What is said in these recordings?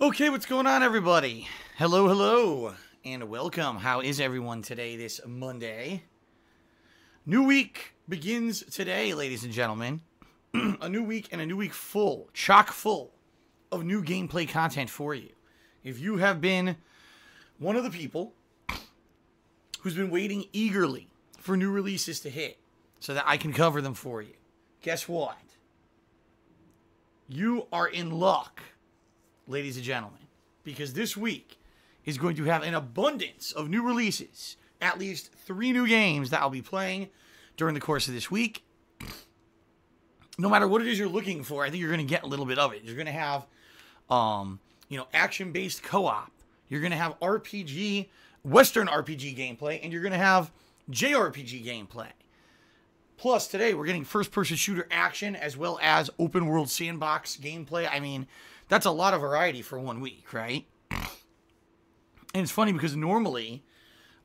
Okay, what's going on, everybody? Hello, hello, and welcome. How is everyone today, this Monday? New week begins today, ladies and gentlemen. A new week and a new week full, chock full of new gameplay content for you. If you have been one of the people who's been waiting eagerly for new releases to hit so that I can cover them for you, guess what? You are in luck, ladies and gentlemen, because this week is going to have an abundance of new releases. At least 3 new games that I'll be playing during the course of this week. No matter what it is you're looking for, I think you're going to get a little bit of it. You're going to have, action-based co-op. You're going to have RPG, Western RPG gameplay, and you're going to have JRPG gameplay. Plus, today, we're getting first-person shooter action as well as open-world sandbox gameplay. I mean, that's a lot of variety for 1 week, right? And it's funny because normally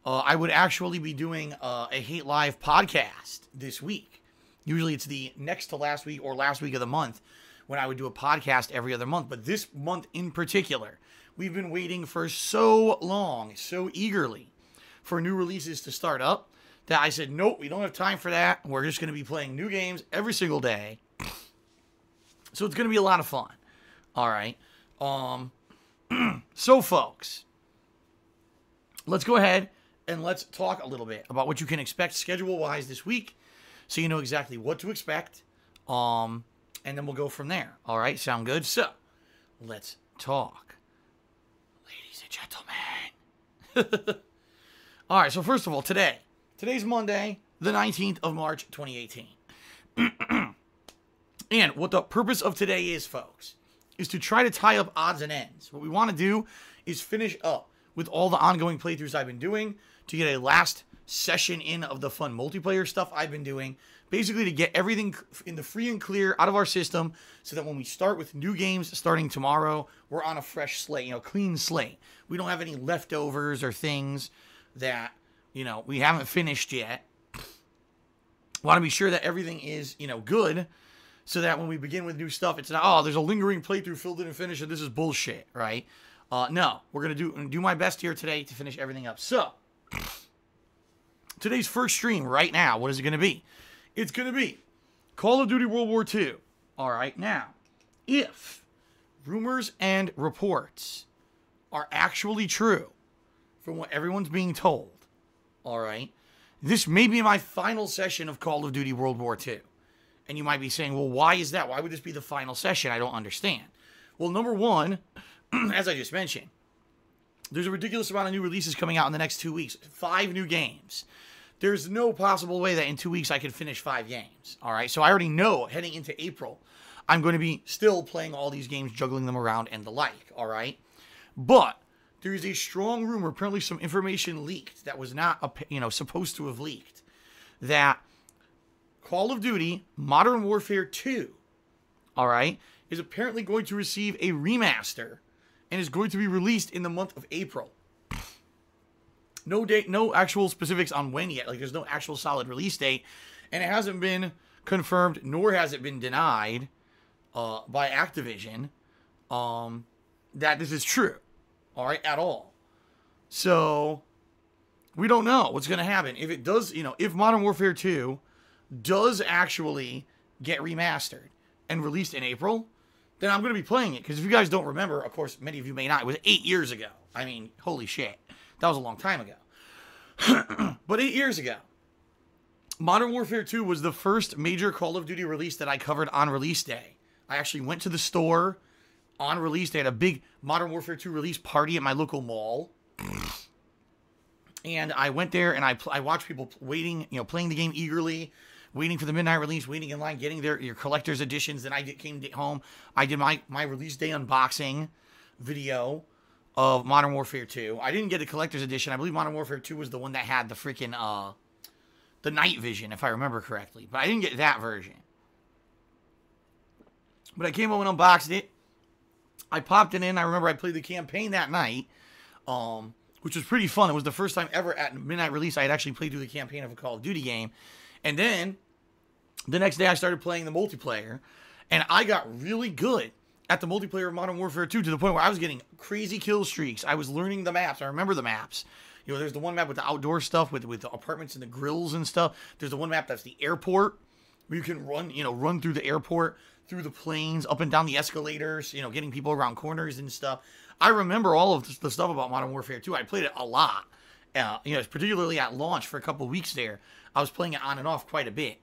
I would actually be doing a Hate Live podcast this week. Usually it's the next to last week or last week of the month when I would do a podcast every other month. But this month in particular, we've been waiting for so long, so eagerly for new releases to start up that I said, nope, we don't have time for that. We're just going to be playing new games every single day. So it's going to be a lot of fun. All right. So, folks, let's go ahead and let's talk a little bit about what you can expect schedule-wise this week so you know exactly what to expect. And then we'll go from there. All right. Sound good? So, let's talk. Ladies and gentlemen. All right. So, first of all, today's Monday, the 19th of March, 2018. And what the purpose of today is, folks, is to try to tie up odds and ends. What we want to do is finish up with all the ongoing playthroughs I've been doing to get a last session in of the fun multiplayer stuff I've been doing. Basically to get everything in the free and clear out of our system so that when we start with new games starting tomorrow, we're on a fresh slate, clean slate. We don't have any leftovers or things that, we haven't finished yet. Want to be sure that everything is, good. So that when we begin with new stuff, it's not, oh, there's a lingering playthrough filled in and finished, and this is bullshit, right? No, we're going to do my best here today to finish everything up. So, today's first stream right now, what is it going to be? It's going to be Call of Duty World War II. All right, now, if rumors and reports are actually true from what everyone's being told, all right, this may be my final session of Call of Duty World War II. And you might be saying, well, why is that? Why would this be the final session? I don't understand. Well, number one, as I just mentioned, there's a ridiculous amount of new releases coming out in the next 2 weeks. 5 new games. There's no possible way that in 2 weeks I can finish 5 games. All right, so I already know heading into April, I'm going to be still playing all these games, juggling them around and the like. All right, but there is a strong rumor, apparently some information leaked that was not, supposed to have leaked, that Call of Duty Modern Warfare 2, all right, is apparently going to receive a remaster and is going to be released in the month of April. No date, no actual specifics on when yet. Like, there's no actual solid release date, and it hasn't been confirmed, nor has it been denied by Activision that this is true, all right, at all. So, we don't know what's going to happen. If it does, if Modern Warfare 2 does actually get remastered and released in April, then I'm going to be playing it. Because if you guys don't remember, of course, many of you may not, it was 8 years ago. I mean, holy shit. That was a long time ago. But 8 years ago, Modern Warfare 2 was the first major Call of Duty release that I covered on release day. I actually went to the store on release day. They had a big Modern Warfare 2 release party at my local mall. And I went there and I watched people waiting, playing the game eagerly, waiting for the midnight release, waiting in line, getting your collector's editions. Then I came home. I did my release day unboxing video of Modern Warfare 2. I didn't get the collector's edition. I believe Modern Warfare 2 was the one that had the freaking, the night vision, if I remember correctly. But I didn't get that version. But I came home and unboxed it. I popped it in. I remember I played the campaign that night, which was pretty fun. It was the first time ever at midnight release I had actually played through the campaign of a Call of Duty game. And then the next day I started playing the multiplayer, and I got really good at the multiplayer of Modern Warfare 2 to the point where I was getting crazy kill streaks. I was learning the maps. I remember the maps. You know, there's the one map with the outdoor stuff with the apartments and the grills and stuff. There's the one map that's the airport where you can run through the airport, through the planes, up and down the escalators, you know, getting people around corners and stuff. I remember all of the stuff about Modern Warfare 2. I played it a lot. You know, particularly at launch for a couple of weeks there. I was playing it on and off quite a bit.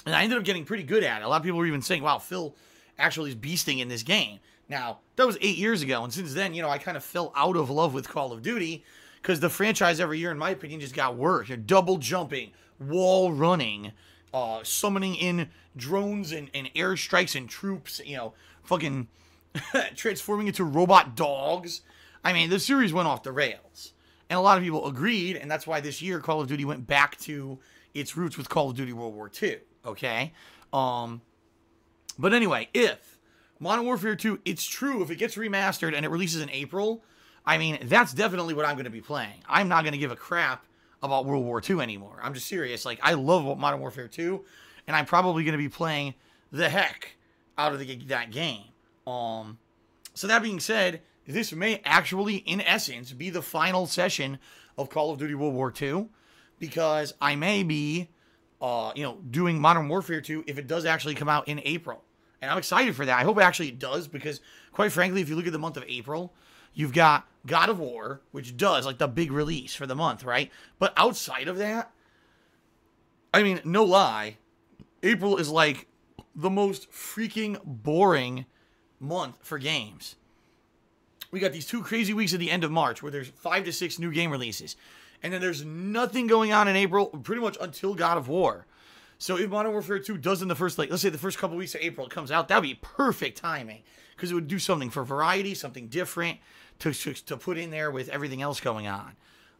And I ended up getting pretty good at it. A lot of people were even saying, wow, Phil actually is beasting in this game. Now, that was 8 years ago. And since then, you know, I kind of fell out of love with Call of Duty because the franchise every year, in my opinion, just got worse. You're double jumping, wall running, summoning in drones and airstrikes and troops, you know, fucking transforming into robot dogs. I mean, the series went off the rails. And a lot of people agreed, and that's why this year Call of Duty went back to its roots with Call of Duty World War II, okay? But anyway, if Modern Warfare 2, it's true, if it gets remastered and it releases in April, I mean, that's definitely what I'm going to be playing. I'm not going to give a crap about World War II anymore. I'm just serious. Like, I love Modern Warfare 2, and I'm probably going to be playing the heck out of that game. So that being said, this may actually, in essence, be the final session of Call of Duty World War II, because I may be, doing Modern Warfare 2 if it does actually come out in April. And I'm excited for that. I hope actually it does, because, quite frankly, if you look at the month of April, you've got God of War, which does, like, the big release for the month, right? But outside of that, I mean, no lie, April is, like, the most freaking boring month for games. We got these 2 crazy weeks at the end of March where there's 5 to 6 new game releases. And then there's nothing going on in April pretty much until God of War. So if Modern Warfare 2 does in the first, let's say the first couple weeks of April it comes out, that would be perfect timing. Because it would do something for variety, something different to put in there with everything else going on.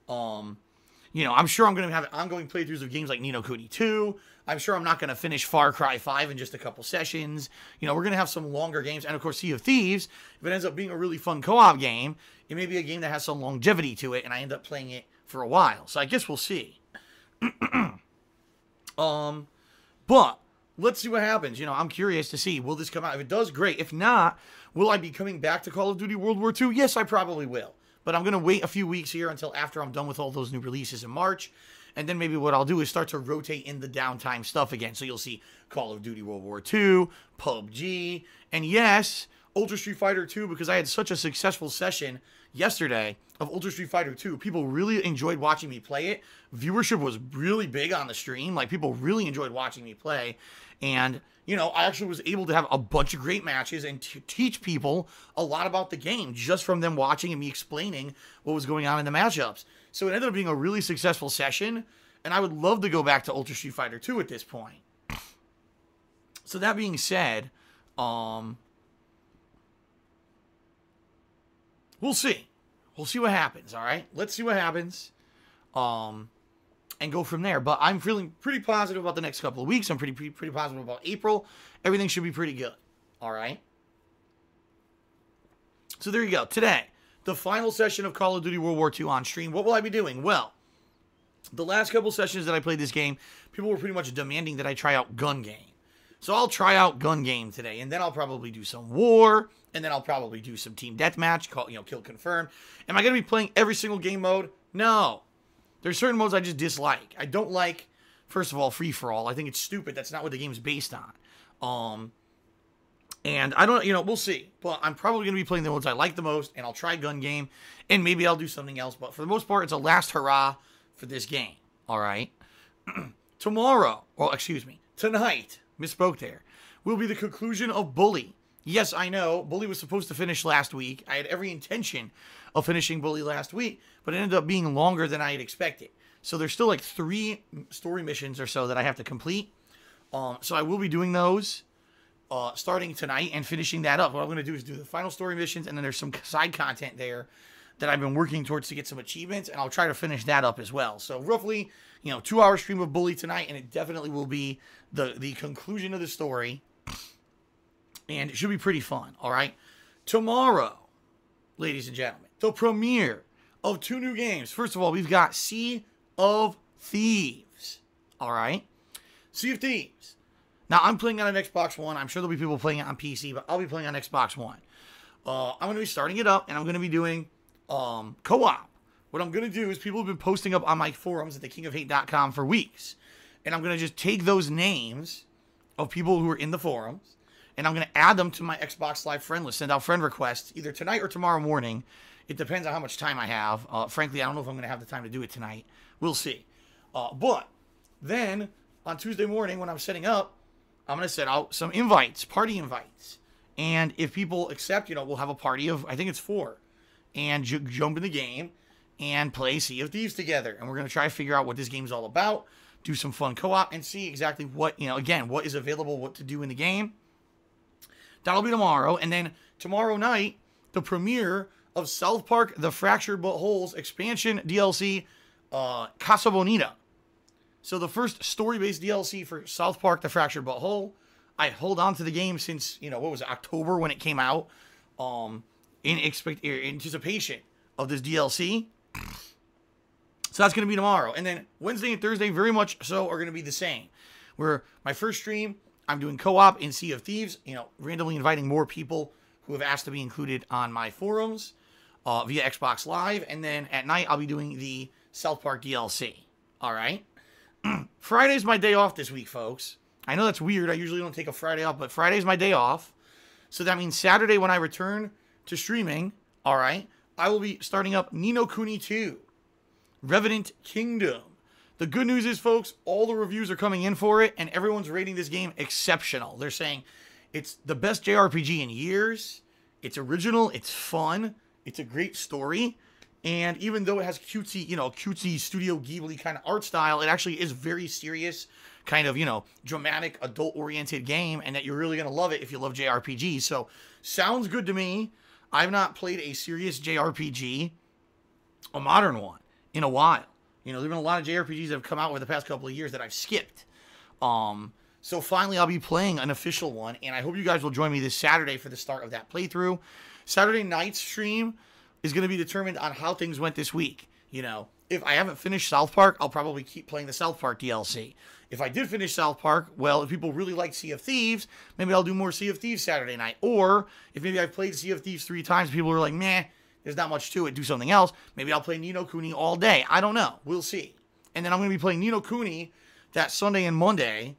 I'm sure I'm going to have ongoing playthroughs of games like Ni no Kuni 2. I'm sure I'm not going to finish Far Cry 5 in just a couple sessions. You know, we're going to have some longer games. And, of course, Sea of Thieves, if it ends up being a really fun co-op game, it may be a game that has some longevity to it, and I end up playing it for a while. So I guess we'll see. But let's see what happens. You know, I'm curious to see, will this come out? If it does, great. If not, will I be coming back to Call of Duty World War II? Yes, I probably will. But I'm going to wait a few weeks here until after I'm done with all those new releases in March. And then maybe what I'll do is start to rotate in the downtime stuff again. So you'll see Call of Duty World War II, PUBG, and yes, Ultra Street Fighter 2, because I had such a successful session yesterday of Ultra Street Fighter 2. People really enjoyed watching me play it. Viewership was really big on the stream. Like, people really enjoyed watching me play. And, you know, I actually was able to have a bunch of great matches and to teach people a lot about the game just from them watching and me explaining what was going on in the matchups. So it ended up being a really successful session, and I would love to go back to Ultra Street Fighter 2 at this point. So that being said, we'll see. We'll see what happens, all right? Let's see what happens. And go from there. But I'm feeling pretty positive about the next couple of weeks. I'm pretty positive about April. Everything should be pretty good. All right? So there you go. Today, the final session of Call of Duty World War II on stream. What will I be doing? Well, the last couple sessions that I played this game, people were pretty much demanding that I try out Gun Game. So I'll try out Gun Game today, and then I'll probably do some War, and then I'll probably do some Team Deathmatch, Kill Confirmed. Am I going to be playing every single game mode? No. There's certain modes I just dislike. I don't like, first of all, free-for-all. I think it's stupid. That's not what the game's based on. And I don't, we'll see. But I'm probably going to be playing the modes I like the most, and I'll try Gun Game, and maybe I'll do something else. But for the most part, it's a last hurrah for this game. All right? Tonight, misspoke there, will be the conclusion of Bully. Yes, I know, Bully was supposed to finish last week. I had every intention of finishing Bully last week, but it ended up being longer than I had expected. So there's still like 3 story missions or so that I have to complete. So I will be doing those starting tonight and finishing that up. What I'm going to do is do the final story missions, and then there's some side content there that I've been working towards to get some achievements, and I'll try to finish that up as well. So roughly, 2-hour stream of Bully tonight, and it definitely will be the conclusion of the story. And it should be pretty fun, all right? Tomorrow, ladies and gentlemen, the premiere of 2 new games. First of all, we've got Sea of Thieves, all right? Sea of Thieves. Now, I'm playing on an Xbox One. I'm sure there'll be people playing it on PC, but I'll be playing on Xbox One. I'm going to be starting it up, and I'm going to be doing co-op. What I'm going to do is people have been posting up on my forums at thekingofhate.com for weeks. And I'm going to just take those names of people who are in the forums, and I'm going to add them to my Xbox Live friend list, send out friend requests either tonight or tomorrow morning. It depends on how much time I have. Frankly, I don't know if I'm going to have the time to do it tonight. We'll see. But then on Tuesday morning when I'm setting up, I'm going to set out some invites, party invites. And if people accept, we'll have a party of, I think it's 4. And jump in the game and play Sea of Thieves together. And we're going to try to figure out what this game's all about, do some fun co-op, and see exactly what, again, what is available, what to do in the game. That'll be tomorrow. And then tomorrow night, the premiere of South Park The Fractured But Whole's expansion DLC, Casa Bonita. So the first story-based DLC for South Park The Fractured But Whole. I hold on to the game since, October when it came out, in anticipation of this DLC. So that's going to be tomorrow. And then Wednesday and Thursday, very much so, are going to be the same. Where my first stream, I'm doing co-op in Sea of Thieves, randomly inviting more people who have asked to be included on my forums via Xbox Live. And then at night, I'll be doing the South Park DLC. All right? Friday's my day off this week, folks. I know that's weird. I usually don't take a Friday off, but Friday's my day off. So that means Saturday when I return to streaming, all right, I will be starting up Ni no Kuni 2, Revenant Kingdom. The good news is, folks, all the reviews are coming in for it, and everyone's rating this game exceptional. They're saying it's the best JRPG in years. It's original. It's fun. It's a great story. And even though it has cutesy, cutesy Studio Ghibli kind of art style, it actually is very serious, kind of, dramatic, adult-oriented game, and that you're really going to love it if you love JRPGs. So, sounds good to me. I've not played a serious JRPG, a modern one, in a while. There have been a lot of JRPGs that have come out over the past couple of years that I've skipped. So finally I'll be playing an official one, and I hope you guys will join me this Saturday for the start of that playthrough. Saturday night's stream is going to be determined on how things went this week. If I haven't finished South Park, I'll probably keep playing the South Park DLC. If I did finish South Park, well, if people really like Sea of Thieves, maybe I'll do more Sea of Thieves Saturday night. Or if maybe I've played Sea of Thieves 3 times, people are like, meh, there's not much to it, do something else. Maybe I'll play Ni no Kuni all day. I don't know. We'll see. And then I'm going to be playing Ni no Kuni that Sunday and Monday,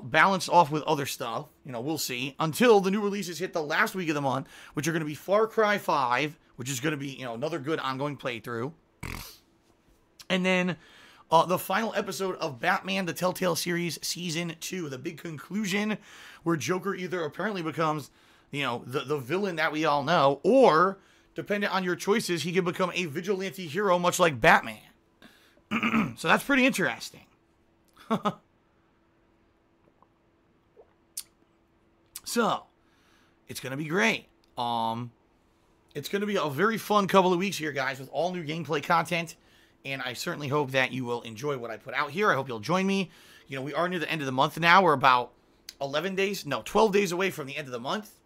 balanced off with other stuff. We'll see. Until the new releases hit the last week of the month, which are going to be Far Cry 5, which is going to be, another good ongoing playthrough. And then the final episode of Batman, the Telltale series, Season 2. The big conclusion where Joker either apparently becomes, the villain that we all know, or, depending on your choices, he can become a vigilante hero much like Batman. So that's pretty interesting. So, it's going to be great. It's going to be a very fun couple of weeks here, guys, with all new gameplay content. And I certainly hope that you will enjoy what I put out here. I hope you'll join me. We are near the end of the month now. We're about 12 days away from the end of the month.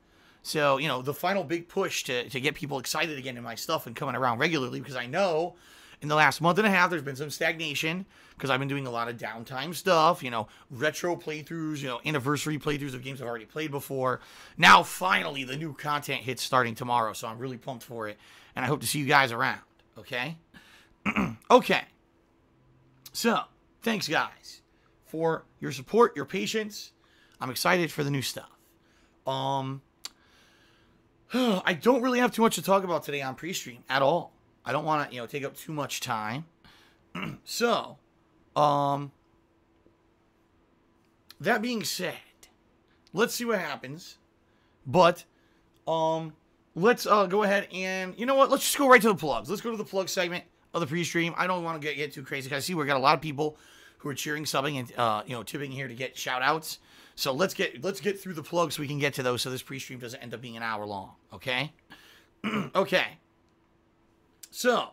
So, the final big push to get people excited again in my stuff and coming around regularly, because I know in the last month and a half there's been some stagnation because I've been doing a lot of downtime stuff, retro playthroughs, anniversary playthroughs of games I've already played before. Now, finally, the new content hits starting tomorrow, so I'm really pumped for it, and I hope to see you guys around, okay? Okay. So, thanks, guys, for your support, your patience. I'm excited for the new stuff. I don't really have too much to talk about today on pre-stream at all. I don't want to, take up too much time. So, that being said, let's see what happens. But, let's go ahead and, let's just go right to the plugs. Let's go to the plug segment of the pre-stream. I don't want to get too crazy, because I see we've got a lot of people who are cheering, subbing, and, tipping here to get shout-outs. So let's get through the plugs so we can get to those, so this pre-stream doesn't end up being an hour long, okay? Okay. So,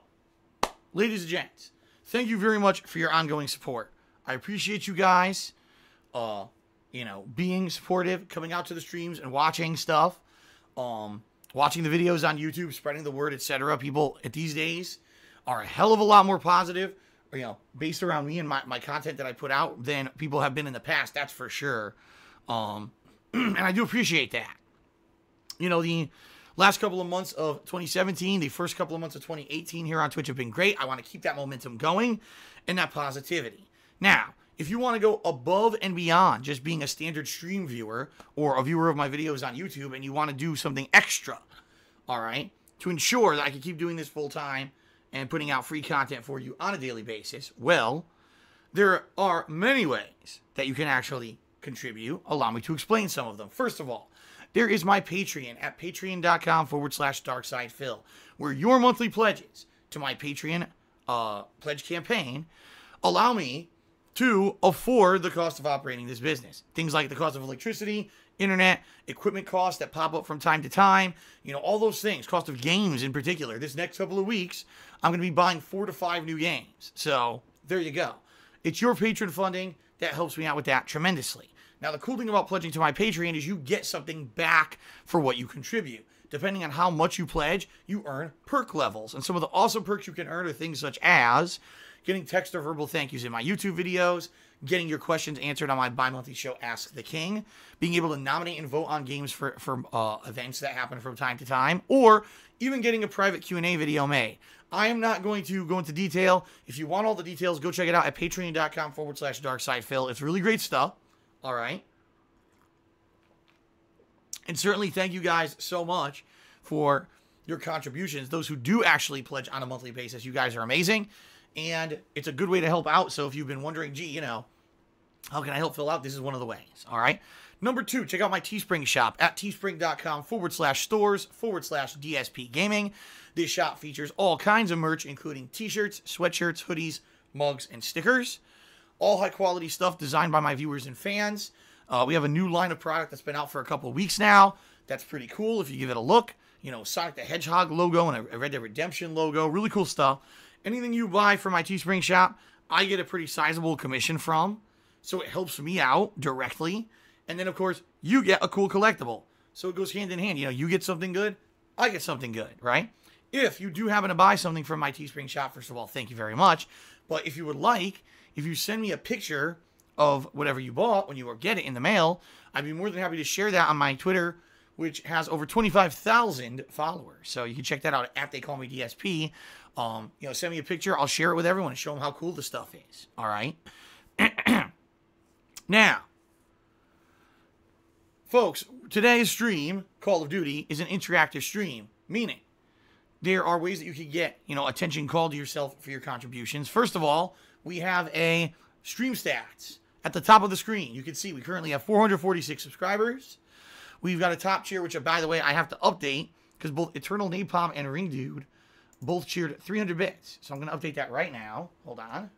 ladies and gents, thank you very much for your ongoing support. I appreciate you guys, being supportive, coming out to the streams and watching stuff, watching the videos on YouTube, spreading the word, etc. People at these days are a hell of a lot more positive, based around me and my content that I put out than people have been in the past, that's for sure. And I do appreciate that. You know, the last couple of months of 2017, the first couple of months of 2018 here on Twitch have been great. I want to keep that momentum going and that positivity. Now, if you want to go above and beyond just being a standard stream viewer or a viewer of my videos on YouTube and you want to do something extra, all right, to ensure that I can keep doing this full time and putting out free content for you on a daily basis, well, there are many ways that you can actually contribute. Allow me to explain some of them. First of all, there is my Patreon at patreon.com/darksidephil, where your monthly pledges to my Patreon pledge campaign allow me to afford the cost of operating this business. Things like the cost of electricity, internet, equipment costs that pop up from time to time, you know, all those things, cost of games in particular. This next couple of weeks, I'm going to be buying 4 to 5 new games. So there you go. It's your patron funding that helps me out with that tremendously. Now, the cool thing about pledging to my Patreon is you get something back for what you contribute. Depending on how much you pledge, you earn perk levels. And some of the awesome perks you can earn are things such as getting text or verbal thank yous in my YouTube videos, getting your questions answered on my bi-monthly show, Ask the King, being able to nominate and vote on games for events that happen from time to time, or even getting a private Q&A video made. I am not going to go into detail. If you want all the details, go check it out at patreon.com/darksidephil. It's really great stuff. All right. And certainly thank you guys so much for your contributions. Those who do actually pledge on a monthly basis, you guys are amazing. And it's a good way to help out. So if you've been wondering, gee, you know, how can I help fill out? This is one of the ways. All right. Number 2, check out my Teespring shop at teespring.com/stores/DSPGaming. This shop features all kinds of merch, including t-shirts, sweatshirts, hoodies, mugs, and stickers. All high quality stuff designed by my viewers and fans. We have a new line of product that's been out for a couple of weeks now. That's pretty cool if you give it a look. You know, Sonic the Hedgehog logo and a Red Dead Redemption logo. Really cool stuff. Anything you buy from my Teespring shop, I get a pretty sizable commission from. So it helps me out directly. And then, of course, you get a cool collectible. So it goes hand in hand. You know, you get something good, I get something good, right? If you do happen to buy something from my Teespring shop, first of all, thank you very much. But if you would like, if you send me a picture of whatever you bought when you get it in the mail, I'd be more than happy to share that on my Twitter, which has over 25,000 followers. So you can check that out at TheyCallMeDSP. You know, send me a picture. I'll share it with everyone and show them how cool the stuff is. All right. Now, folks, today's stream, Call of Duty, is an interactive stream, meaning there are ways that you can get, you know, attention called to yourself for your contributions. First of all, we have a stream stats at the top of the screen. You can see we currently have 446 subscribers. We've got a top cheer, which, by the way, I have to update because both Eternal Napalm and Ring Dude both cheered 300 bits. So I'm going to update that right now. Hold on.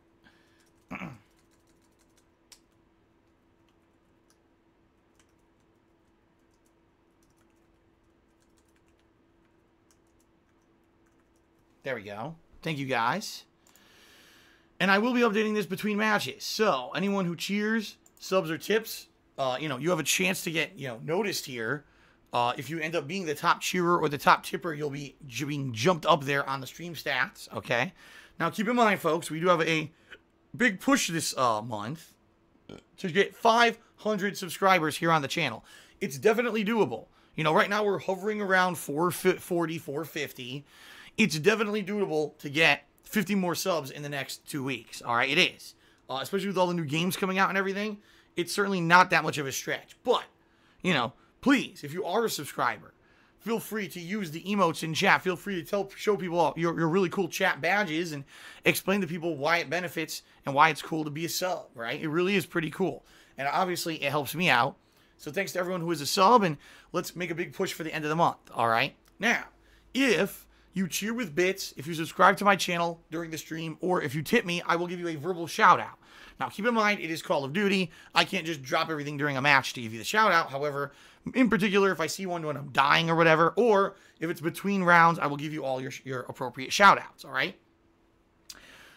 There we go. Thank you, guys. And I will be updating this between matches. So anyone who cheers, subs, or tips, you know, you have a chance to get, you know, noticed here. If you end up being the top cheerer or the top tipper, you'll be being jumped up there on the stream stats, okay? Now, keep in mind, folks, we do have a big push this month to get 500 subscribers here on the channel. It's definitely doable. You know, right now we're hovering around 440, 450. It's definitely doable to get 50 more subs in the next 2 weeks, all right? It is. Especially with all the new games coming out and everything. It's certainly not that much of a stretch. But, you know, please, if you are a subscriber, feel free to use the emotes in chat. Feel free to show people your really cool chat badges and explain to people why it benefits and why it's cool to be a sub, right? It really is pretty cool. And obviously, it helps me out. So thanks to everyone who is a sub, and let's make a big push for the end of the month, all right? Now, if you cheer with bits, if you subscribe to my channel during the stream, or if you tip me, I will give you a verbal shout-out. Now, keep in mind, it is Call of Duty. I can't just drop everything during a match to give you the shout-out. However, in particular, if I see one when I'm dying or whatever, or if it's between rounds, I will give you all your appropriate shout-outs, all right?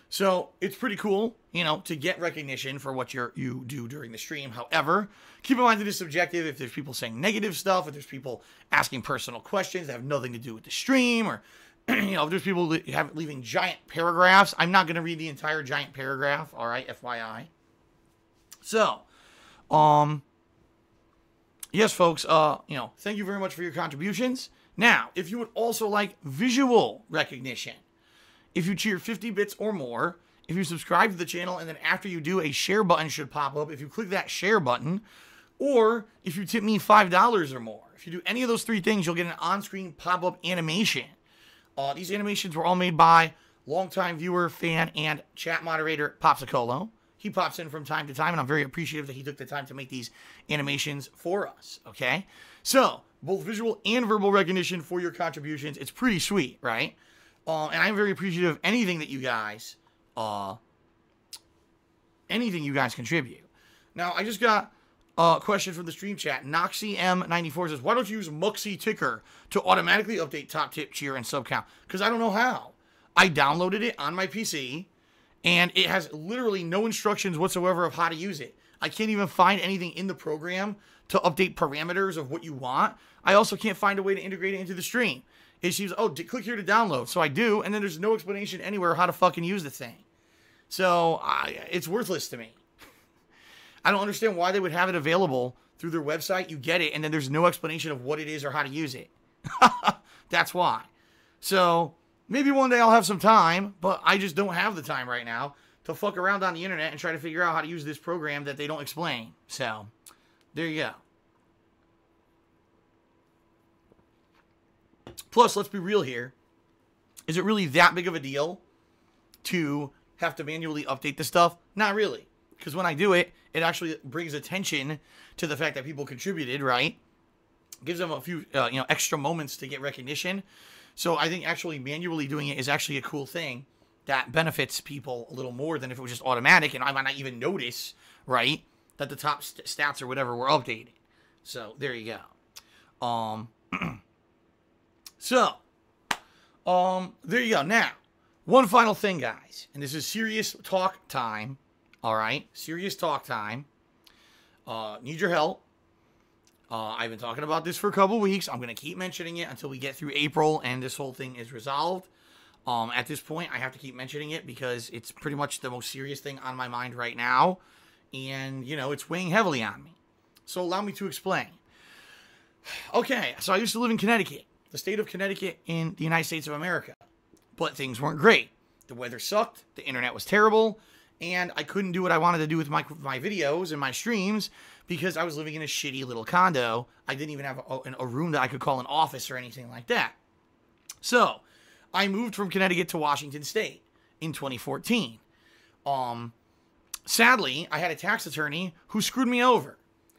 So, it's pretty cool, you know, to get recognition for what you do during the stream. However, keep in mind that it's subjective. If there's people saying negative stuff, if there's people asking personal questions that have nothing to do with the stream, or, you know, if there's people leaving giant paragraphs, I'm not going to read the entire giant paragraph, all right, FYI. So, yes, folks, thank you very much for your contributions. Now, if you would also like visual recognition, if you cheer 50 bits or more, if you subscribe to the channel, and then after you do, a share button should pop up. If you click that share button, or if you tip me $5 or more, if you do any of those three things, you'll get an on-screen pop-up animation. These animations were all made by longtime viewer, fan, and chat moderator Popsicolo. He pops in from time to time, and I'm very appreciative that he took the time to make these animations for us, okay? So, both visual and verbal recognition for your contributions. It's pretty sweet, right? And I'm very appreciative of anything that you guys contribute. Now, I just got a question from the stream chat. NoxyM94 says, why don't you use Muxy Ticker to automatically update top tip, cheer, and sub count? Because I don't know how. I downloaded it on my PC, and it has literally no instructions whatsoever of how to use it. I can't even find anything in the program to update parameters of what you want. I also can't find a way to integrate it into the stream. It seems, click here to download. So I do, and then there's no explanation anywhere how to fucking use the thing. So it's worthless to me. I don't understand why they would have it available through their website. You get it, and then there's no explanation of what it is or how to use it. That's why. So maybe one day I'll have some time, but I just don't have the time right now to fuck around on the internet and try to figure out how to use this program that they don't explain. So there you go. Plus, let's be real here. Is it really that big of a deal to have to manually update the stuff? Not really. Because when I do it, it actually brings attention to the fact that people contributed, right? Gives them a few, extra moments to get recognition. So I think actually manually doing it is actually a cool thing that benefits people a little more than if it was just automatic, and I might not even notice, right, that the top stats or whatever were updated. So there you go. There you go. Now, one final thing, guys, and this is serious talk time. All right, serious talk time. Need your help. I've been talking about this for a couple weeks. I'm going to keep mentioning it until we get through April and this whole thing is resolved. At this point, I have to keep mentioning it because it's pretty much the most serious thing on my mind right now. And, it's weighing heavily on me. So allow me to explain. Okay, so I used to live in Connecticut, the state of Connecticut in the United States of America. But things weren't great. The weather sucked. The internet was terrible. And I couldn't do what I wanted to do with my videos and my streams because I was living in a shitty little condo. I didn't even have a room that I could call an office or anything like that. So I moved from Connecticut to Washington State in 2014. Sadly, I had a tax attorney who screwed me over.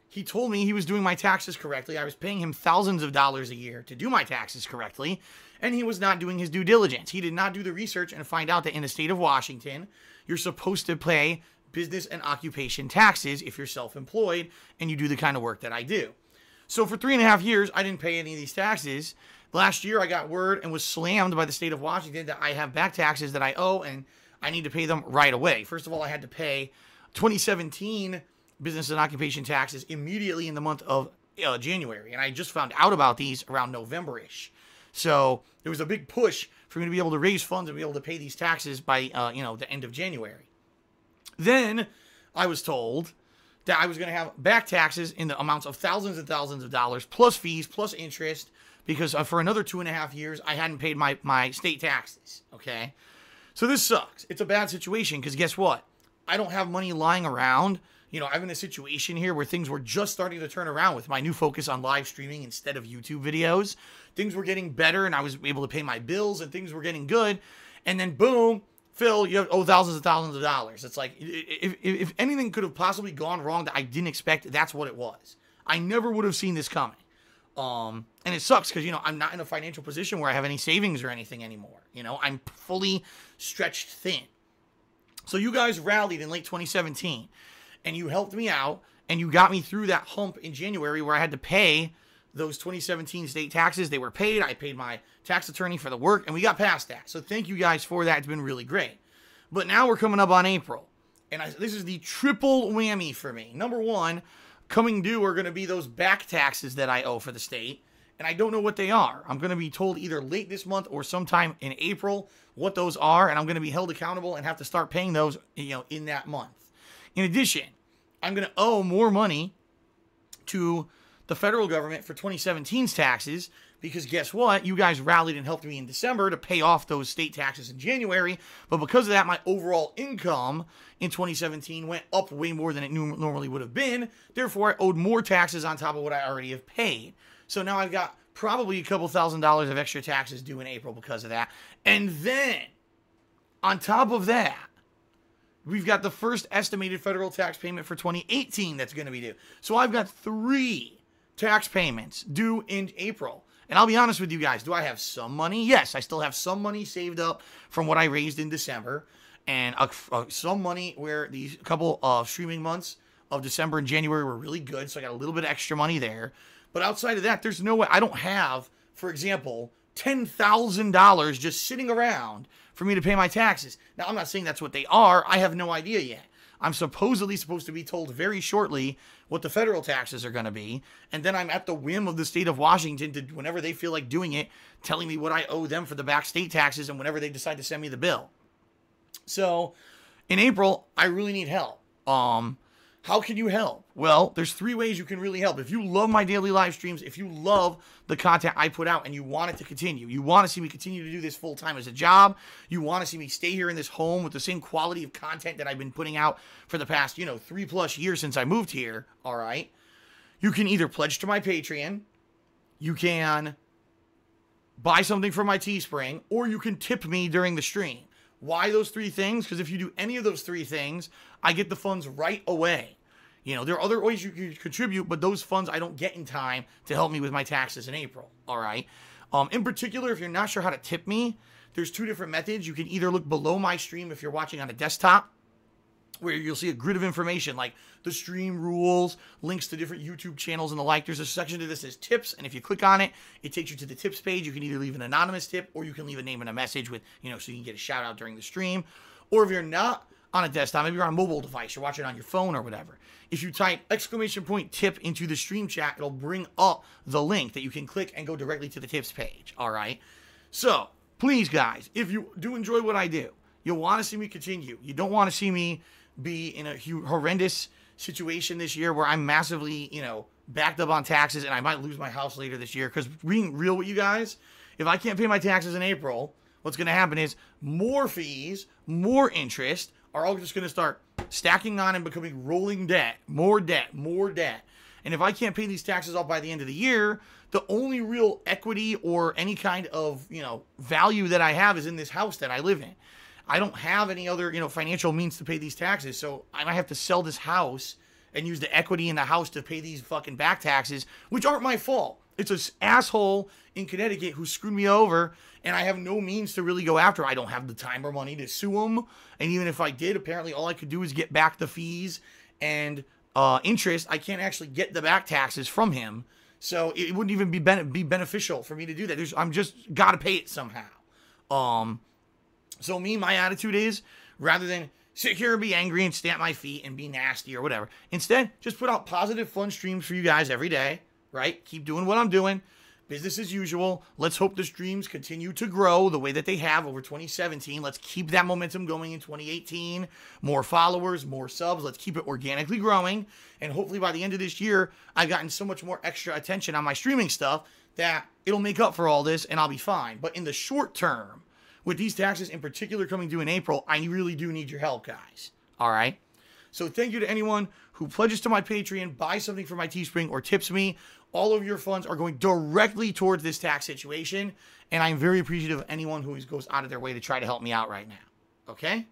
He told me he was doing my taxes correctly. I was paying him thousands of dollars a year to do my taxes correctly, and he was not doing his due diligence. He did not do the research and find out that in the state of Washington, you're supposed to pay business and occupation taxes if you're self-employed and you do the kind of work that I do. So for 3.5 years, I didn't pay any of these taxes. Last year, I got word and was slammed by the state of Washington that I have back taxes that I owe and I need to pay them right away. First of all, I had to pay 2017 business and occupation taxes immediately in the month of January. And I just found out about these around November-ish. So there was a big push for me to be able to raise funds and be able to pay these taxes by, the end of January. Then I was told that I was going to have back taxes in the amounts of thousands and thousands of dollars, plus fees, plus interest, because for another 2.5 years, I hadn't paid my state taxes, okay? So this sucks. It's a bad situation, because guess what? I don't have money lying around. I'm in a situation here where things were just starting to turn around with my new focus on live streaming instead of YouTube videos. Things were getting better, and I was able to pay my bills, and things were getting good. And then, boom, Phil, you owe thousands and thousands of dollars. It's like, if anything could have possibly gone wrong that I didn't expect, that's what it was. I never would have seen this coming. And it sucks because, I'm not in a financial position where I have any savings or anything anymore. I'm fully stretched thin. So you guys rallied in late 2017. And you helped me out, and you got me through that hump in January where I had to pay those 2017 state taxes. They were paid. I paid my tax attorney for the work, and we got past that. So thank you guys for that. It's been really great. But now we're coming up on April, and this is the triple whammy for me. Number one, coming due are going to be those back taxes that I owe for the state, and I don't know what they are. I'm going to be told either late this month or sometime in April what those are, and I'm going to be held accountable and have to start paying those, in that month. In addition, I'm going to owe more money to the federal government for 2017's taxes, because guess what? You guys rallied and helped me in December to pay off those state taxes in January. But because of that, my overall income in 2017 went up way more than it normally would have been. Therefore, I owed more taxes on top of what I already have paid. So now I've got probably a couple $1,000s of extra taxes due in April because of that. And then, on top of that, we've got the first estimated federal tax payment for 2018 that's going to be due. So I've got 3 tax payments due in April. And I'll be honest with you guys, do I have some money? Yes, I still have some money saved up from what I raised in December. And some money where these couple of streaming months of December and January were really good. So I got a little bit of extra money there. But outside of that, there's no way. I don't have, for example, $10,000 just sitting around for me to pay my taxes. Now, I'm not saying that's what they are. I have no idea yet. I'm supposedly supposed to be told very shortly what the federal taxes are going to be. And then I'm at the whim of the state of Washington to, whenever they feel like doing it, telling me what I owe them for the back state taxes and whenever they decide to send me the bill. So in April, I really need help. How can you help? Well, there's 3 ways you can really help. If you love my daily live streams, if you love the content I put out and you want it to continue, you want to see me continue to do this full time as a job, you want to see me stay here in this home with the same quality of content that I've been putting out for the past, 3+ years since I moved here, all right? You can either pledge to my Patreon, you can buy something from my Teespring, or you can tip me during the stream. Why those 3 things? Because if you do any of those 3 things, I get the funds right away. There are other ways you can contribute, but those funds I don't get in time to help me with my taxes in April. All right. In particular, if you're not sure how to tip me, there's 2 different methods. You can either look below my stream if you're watching on a desktop, where you'll see a grid of information like the stream rules, links to different YouTube channels and the like. There's a section to this that says tips, and if you click on it, it takes you to the tips page. You can either leave an anonymous tip, or you can leave a name and a message with, so you can get a shout out during the stream. Or if you're not on a desktop, maybe you're on a mobile device, you're watching on your phone or whatever. If you type !tip into the stream chat, it'll bring up the link that you can click and go directly to the tips page. All right. So please, guys, if you do enjoy what I do, you'll want to see me continue. You don't want to see me be in a horrendous situation this year where I'm massively, backed up on taxes and I might lose my house later this year. Because being real with you guys, if I can't pay my taxes in April, what's going to happen is more fees, more interest are all just going to start stacking on and becoming rolling debt, more debt, more debt. And if I can't pay these taxes off by the end of the year, the only real equity or any kind of, value that I have is in this house that I live in. I don't have any other, financial means to pay these taxes. So I might have to sell this house and use the equity in the house to pay these fucking back taxes, which aren't my fault. It's an asshole in Connecticut who screwed me over, and I have no means to really go after. I don't have the time or money to sue him. And even if I did, apparently all I could do is get back the fees and interest. I can't actually get the back taxes from him. So it wouldn't even be beneficial for me to do that. I'm just got to pay it somehow. So my attitude is, rather than sit here and be angry and stamp my feet and be nasty or whatever, instead, just put out positive, fun streams for you guys every day, right? Keep doing what I'm doing. Business as usual. Let's hope the streams continue to grow the way that they have over 2017. Let's keep that momentum going in 2018. More followers, more subs. Let's keep it organically growing. And hopefully by the end of this year, I've gotten so much more extra attention on my streaming stuff that it'll make up for all this and I'll be fine. But in the short term, with these taxes in particular coming due in April, I really do need your help, guys. All right? So thank you to anyone who pledges to my Patreon, buys something for my Teespring, or tips me. All of your funds are going directly towards this tax situation, and I'm very appreciative of anyone who goes out of their way to try to help me out right now. Okay?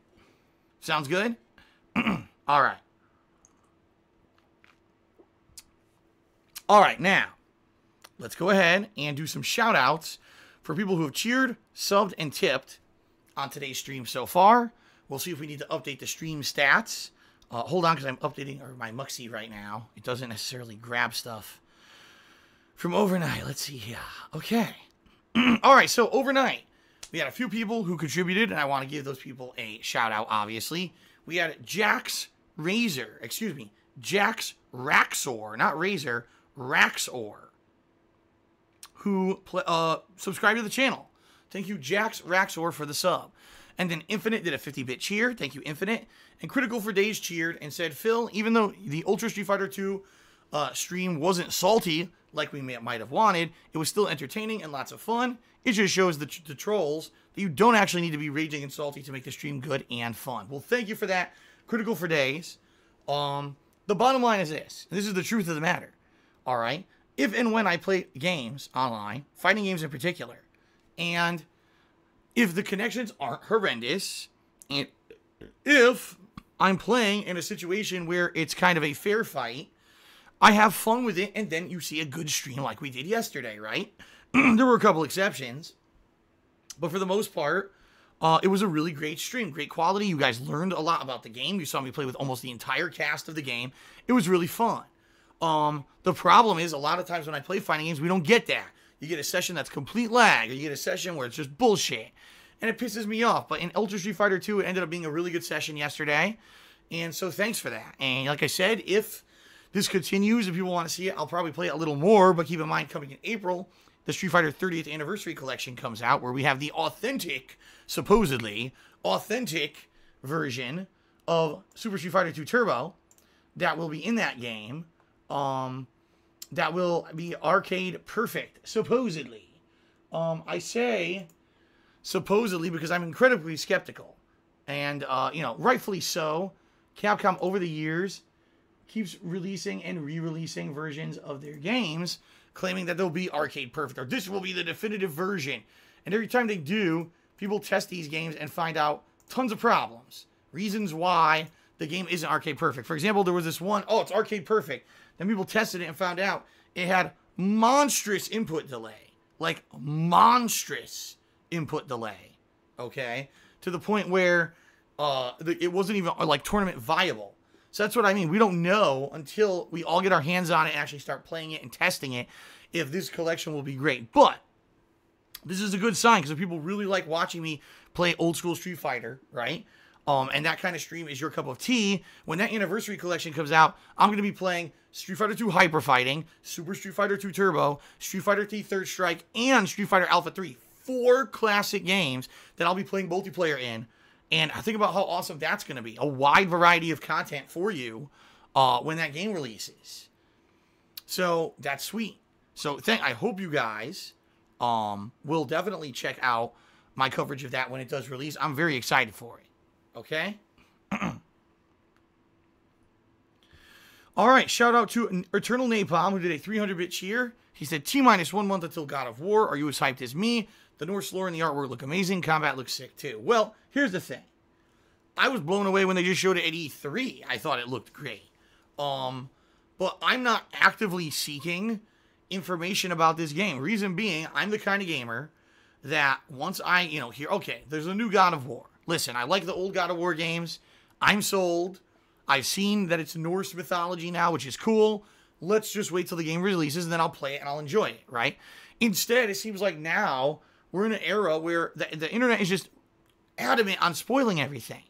Sounds good? All right. All right, now, let's go ahead and do some shout-outs for people who have cheered, subbed, and tipped on today's stream so far. We'll see if we need to update the stream stats. Hold on, because I'm updating my Muxie right now. It doesn't necessarily grab stuff from overnight. Let's see here. Okay. All right, so overnight, we had a few people who contributed, and I want to give those people a shout-out, obviously. We had Jax Raxor, not Razor, Raxor, who subscribed to the channel. Thank you, Jax Raxor, for the sub. And then Infinite did a 50-bit cheer. Thank you, Infinite. And Critical for Days cheered and said, Phil, even though the Ultra Street Fighter 2 stream wasn't salty like we might have wanted. It was still entertaining and lots of fun. It just shows the trolls that you don't actually need to be raging and salty to make the stream good and fun. Well, thank you for that. Critical for days. The bottom line is this. This is the truth of the matter. All right? If and when I play games online, fighting games in particular, and if the connections aren't horrendous, and if I'm playing in a situation where it's kind of a fair fight, I have fun with it, and then you see a good stream like we did yesterday, right? There were a couple exceptions, but for the most part, it was a really great stream, great quality. You guys learned a lot about the game. You saw me play with almost the entire cast of the game. It was really fun. The problem is a lot of times when I play fighting games, we don't get that. You get a session that's complete lag, or you get a session where it's just bullshit, and it pisses me off. But in Ultra Street Fighter 2, it ended up being a really good session yesterday, and so thanks for that. And like I said, if this continues, if people want to see it, I'll probably play it a little more, but keep in mind, coming in April, the Street Fighter 30th Anniversary Collection comes out, where we have the authentic, supposedly, authentic version of Super Street Fighter 2 Turbo that will be in that game. That will be arcade perfect, supposedly. I say supposedly because I'm incredibly skeptical. And, rightfully so. Capcom, over the years, keeps releasing and re-releasing versions of their games, claiming that they'll be arcade perfect, or this will be the definitive version. And every time they do, people test these games and find out tons of problems. Reasons why the game isn't arcade perfect. For example, there was this one, it's arcade perfect. Then people tested it and found out it had monstrous input delay. Like, monstrous input delay. Okay? To the point where it wasn't even, like, tournament viable. So that's what I mean. We don't know until we all get our hands on it and actually start playing it and testing it if this collection will be great. But this is a good sign because if people really like watching me play old school Street Fighter, right? And that kind of stream is your cup of tea. When that Anniversary Collection comes out, I'm going to be playing Street Fighter 2 Hyper Fighting, Super Street Fighter 2 Turbo, Street Fighter 3 Third Strike, and Street Fighter Alpha 3. 4 classic games that I'll be playing multiplayer in. And I think about how awesome that's going to be. A wide variety of content for you when that game releases. So that's sweet. So I hope you guys will definitely check out my coverage of that when it does release. I'm very excited for it. Okay? All right, shout out to Eternal Napalm, who did a 300-bit cheer. He said, T-minus 1 month until God of War. Are you as hyped as me? The Norse lore and the artwork look amazing. Combat looks sick, too. Well, here's the thing. I was blown away when they just showed it at E3. I thought it looked great. But I'm not actively seeking information about this game. Reason being, I'm the kind of gamer that once I, hear, okay, there's a new God of War. Listen, I like the old God of War games. I'm sold. I've seen that it's Norse mythology now, which is cool. Let's just wait till the game releases, and then I'll play it, and I'll enjoy it, right? Instead, it seems like now we're in an era where the internet is just adamant on spoiling everything.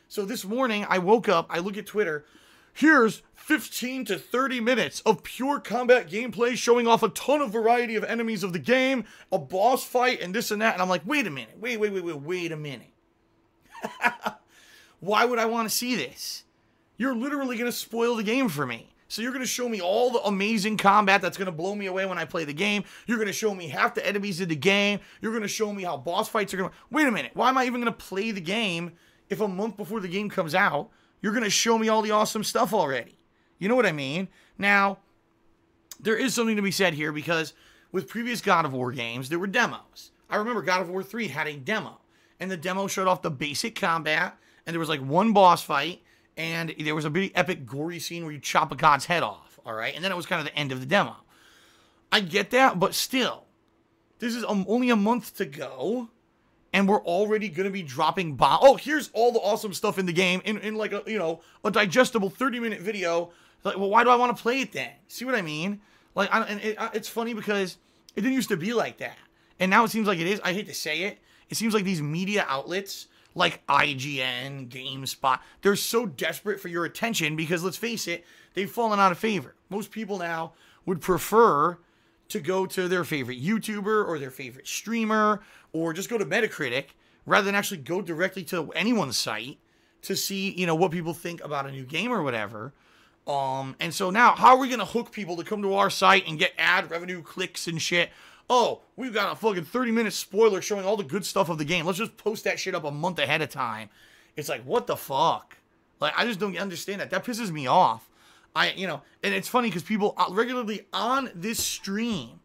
So this morning, I woke up, I look at Twitter, here's 15 to 30 minutes of pure combat gameplay showing off a ton of variety of enemies of the game, a boss fight, and this and that, and I'm like, wait a minute, wait a minute. Why would I want to see this? You're literally going to spoil the game for me. So you're going to show me all the amazing combat that's going to blow me away when I play the game. You're going to show me half the enemies in the game. You're going to show me how boss fights are going to... Wait a minute. Why am I even going to play the game if a month before the game comes out, you're going to show me all the awesome stuff already? You know what I mean? Now, there is something to be said here because with previous God of War games, there were demos. I remember God of War 3 had a demo. And the demo showed off the basic combat, and there was like one boss fight, and there was a really epic, gory scene where you chop a god's head off, all right? And then it was kind of the end of the demo. I get that, but still, this is only a month to go, and we're already going to be dropping bombs. Oh, here's all the awesome stuff in the game in like a, a digestible 30-minute video. Like, well, why do I want to play it then? See what I mean? Like, it's funny because it didn't used to be like that. And now it seems like it is. I hate to say it. It seems like these media outlets, like IGN, GameSpot, they're so desperate for your attention because, let's face it, they've fallen out of favor. Most people now would prefer to go to their favorite YouTuber or their favorite streamer or just go to Metacritic rather than actually go directly to anyone's site to see, what people think about a new game or whatever. And so now, how are we going to hook people to come to our site and get ad revenue, clicks, and shit? Oh, we've got a fucking 30-minute spoiler showing all the good stuff of the game. Let's just post that shit up a month ahead of time. It's like, what the fuck? Like, I just don't understand that. That pisses me off. And it's funny because people regularly on this stream,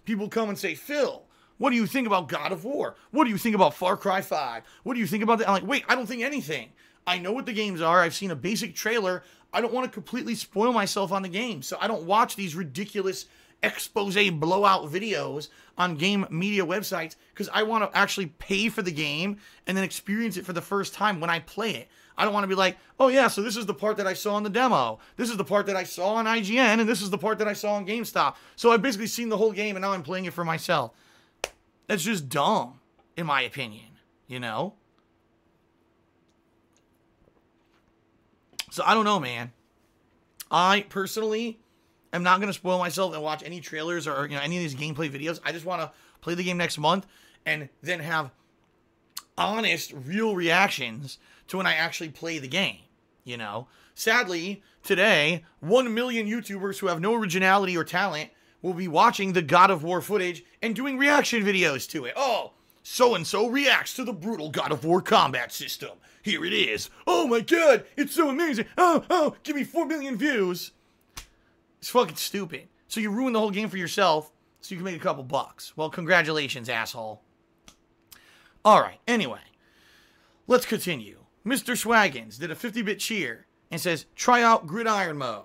people come and say, Phil, what do you think about God of War? What do you think about Far Cry 5? What do you think about that? I'm like, wait, I don't think anything. I know what the games are. I've seen a basic trailer. I don't want to completely spoil myself on the game. So I don't watch these ridiculous expose blowout videos on game media websites because I want to actually pay for the game and then experience it for the first time when I play it. I don't want to be like, oh yeah, so this is the part that I saw in the demo. This is the part that I saw on IGN, and this is the part that I saw on GameStop. So I've basically seen the whole game, and now I'm playing it for myself. That's just dumb, in my opinion, you know? So I don't know, man. I personally am not going to spoil myself and watch any trailers or any of these gameplay videos. I just want to play the game next month and then have honest, real reactions to when I actually play the game, you know? Sadly, today, 1 million YouTubers who have no originality or talent will be watching the God of War footage and doing reaction videos to it. Oh, so-and-so reacts to the brutal God of War combat system. Here it is. Oh my god, it's so amazing. Oh, give me 4 million views. It's fucking stupid. So you ruin the whole game for yourself so you can make a couple bucks. Well, congratulations, asshole. Alright, anyway. Let's continue. Mr. Swaggins did a 50-bit cheer and says, try out Gridiron mode.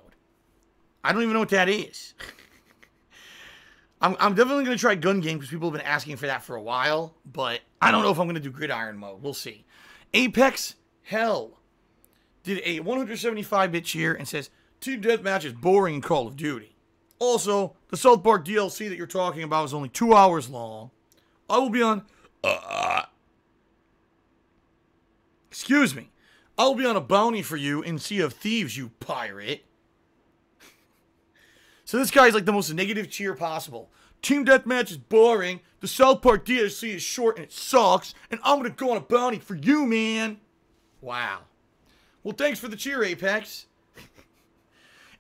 I don't even know what that is. I'm definitely going to try Gun Game because people have been asking for that for a while, but I don't know if I'm going to do Gridiron mode. We'll see. Apex Hell did a 175-bit cheer and says, Team Deathmatch is boring in Call of Duty. Also, the South Park DLC that you're talking about is only 2 hours long. I will be on... Excuse me. I'll be on a bounty for you in Sea of Thieves, you pirate. So this guy's like the most negative cheer possible. Team Deathmatch is boring. The South Park DLC is short and it sucks. And I'm going to go on a bounty for you, man. Wow. Well, thanks for the cheer, Apex.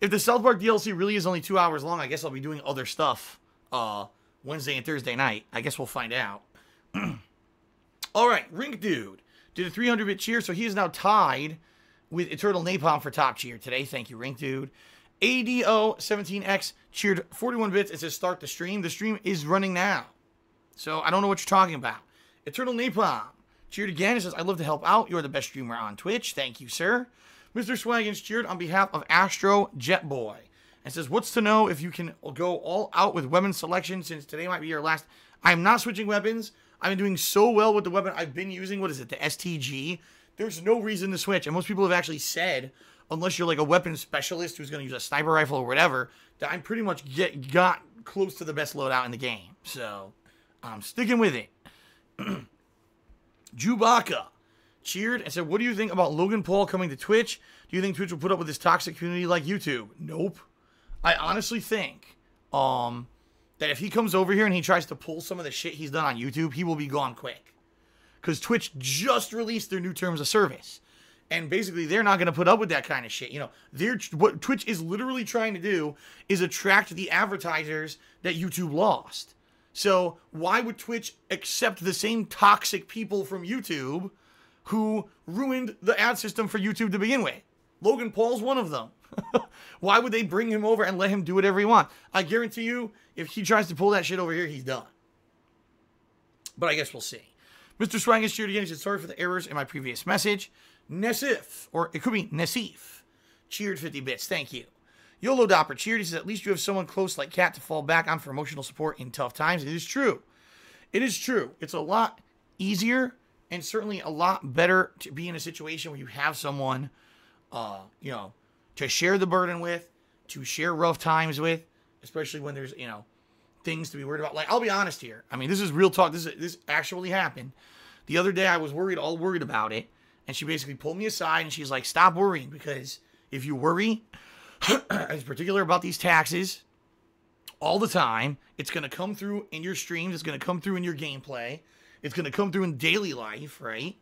If the South Park DLC really is only 2 hours long, I guess I'll be doing other stuff Wednesday and Thursday night. I guess we'll find out. Alright, Rink Dude did a 300-bit cheer, so he is now tied with Eternal Napalm for top cheer today. Thank you, Rink Dude. ADO17X cheered 41 bits. It says start the stream. The stream is running now. So I don't know what you're talking about. Eternal Napalm cheered again. It says, I'd love to help out. You're the best streamer on Twitch. Thank you, sir. Mr. Swaggins cheered on behalf of Astro Jetboy and says, what's to know if you can go all out with weapon selection since today might be your last. I'm not switching weapons. I've been doing so well with the weapon I've been using. What is it? The STG. There's no reason to switch. And most people have actually said, unless you're like a weapon specialist who's going to use a sniper rifle or whatever, that I'm pretty much got close to the best loadout in the game. So, I'm sticking with it. Chewbacca cheered and said, what do you think about Logan Paul coming to Twitch? Do you think Twitch will put up with this toxic community like YouTube? Nope. I honestly think that if he comes over here and he tries to pull some of the shit he's done on YouTube, he will be gone quick. Because Twitch just released their new terms of service. And basically, they're not going to put up with that kind of shit. You know, what Twitch is literally trying to do is attract the advertisers that YouTube lost. So why would Twitch accept the same toxic people from YouTube who ruined the ad system for YouTube to begin with? Logan Paul's one of them. Why would they bring him over and let him do whatever he wants? I guarantee you, if he tries to pull that shit over here, he's done. But I guess we'll see. Mr. Swang is cheered again. He said, sorry for the errors in my previous message. Nesif, or it could be Nesif, cheered 50 bits. Thank you. YOLO Dopper cheered. He says, at least you have someone close like Kat to fall back on for emotional support in tough times. It is true. It is true. It's a lot easier and certainly a lot better to be in a situation where you have someone, to share the burden with, to share rough times with, especially when there's, things to be worried about. Like, I'll be honest here. I mean, this is real talk. This actually happened. The other day I was all worried about it. And she basically pulled me aside and she's like, stop worrying, because if you worry, in particular about these taxes, all the time, it's going to come through in your streams. It's going to come through in your gameplay. It's going to come through in daily life, right?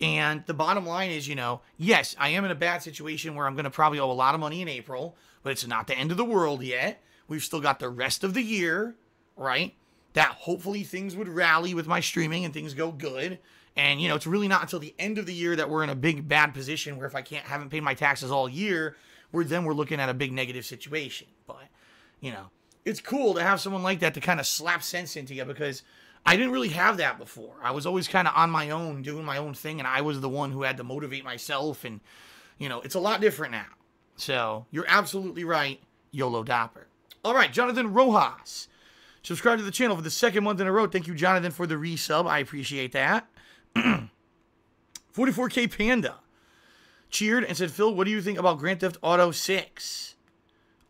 And the bottom line is, yes, I am in a bad situation where I'm going to probably owe a lot of money in April, but it's not the end of the world yet. We've still got the rest of the year, right? That hopefully things would rally with my streaming and things go good. And, it's really not until the end of the year that we're in a big bad position where if I haven't paid my taxes all year, we're looking at a big negative situation. But, it's cool to have someone like that to kind of slap sense into you, because I didn't really have that before. I was always kind of on my own, doing my own thing, and I was the one who had to motivate myself, and, it's a lot different now. So, you're absolutely right, YOLO Dopper. All right, Jonathan Rojas. Subscribe to the channel for the second month in a row. Thank you, Jonathan, for the resub. I appreciate that. 44K Panda cheered and said, Phil, what do you think about Grand Theft Auto 6?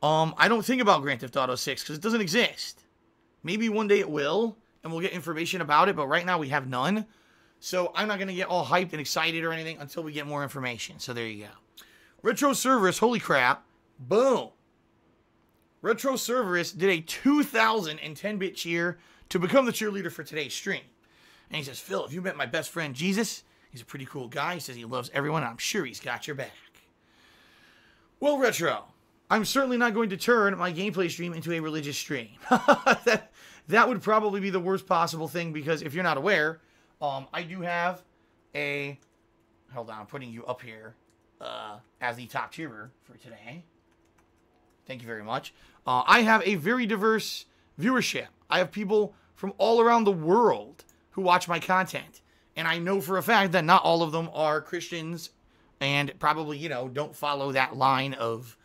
I don't think about Grand Theft Auto 6 because it doesn't exist. Maybe one day it will, and we'll get information about it, but right now we have none. So I'm not going to get all hyped and excited or anything until we get more information. So there you go. Retro Cerberus, holy crap. Boom. Retro Cerberus did a 2010-bit cheer to become the cheerleader for today's stream. And he says, Phil, if you met my best friend Jesus, he's a pretty cool guy. He says he loves everyone, and I'm sure he's got your back. Well, Retro, I'm certainly not going to turn my gameplay stream into a religious stream. That would probably be the worst possible thing, because if you're not aware, I do have a... Hold on, I'm putting you up here as the top cheerer for today. Thank you very much. I have a very diverse viewership. I have people from all around the world who watch my content. And I know for a fact that not all of them are Christians and probably, don't follow that line of,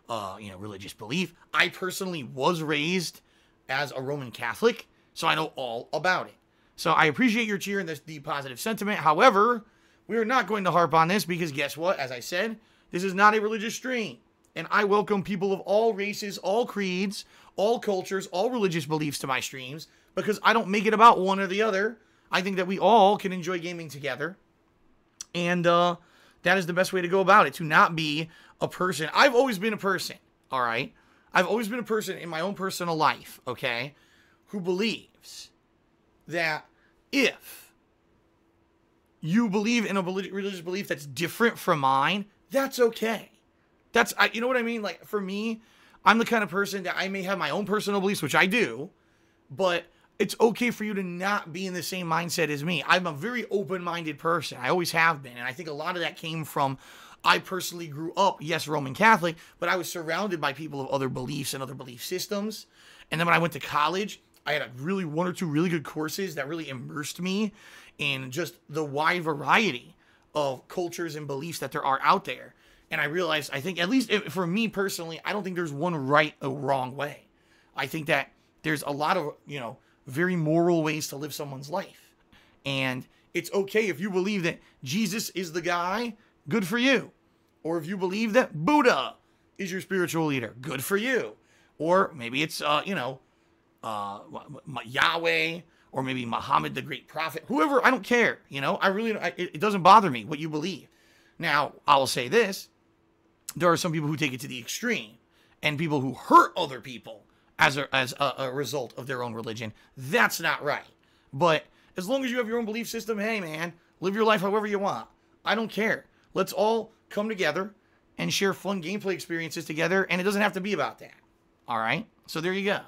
religious belief. I personally was raised as a Roman Catholic, so I know all about it. So I appreciate your cheer and the positive sentiment. However, we are not going to harp on this because guess what? As I said, this is not a religious stream. And I welcome people of all races, all creeds, all cultures, all religious beliefs to my streams because I don't make it about one or the other. I think that we all can enjoy gaming together. And that is the best way to go about it, to not be a person. I've always been a person, all right? I've always been a person in my own personal life, okay, who believes that if you believe in a religious belief that's different from mine, that's okay. You know what I mean? Like, for me, I'm the kind of person that I may have my own personal beliefs, which I do, but it's okay for you to not be in the same mindset as me. I'm a very open-minded person. I always have been, and I think a lot of that came from, I personally grew up, yes, Roman Catholic, but I was surrounded by people of other beliefs and other belief systems. And then when I went to college, I had one or two really good courses that really immersed me in just the wide variety of cultures and beliefs that there are out there. And I realized, I think, at least for me personally, I don't think there's one right or wrong way. I think that there's a lot of, very moral ways to live someone's life. And it's okay if you believe that Jesus is the guy, good for you. Or if you believe that Buddha is your spiritual leader, good for you. Or maybe it's, Yahweh, or maybe Muhammad, the great prophet, whoever, I don't care. It doesn't bother me what you believe. Now, I will say this. There are some people who take it to the extreme, and people who hurt other people as a result of their own religion. That's not right. But as long as you have your own belief system, hey, man, live your life however you want. I don't care. Let's all come together and share fun gameplay experiences together, and it doesn't have to be about that. All right? So there you go.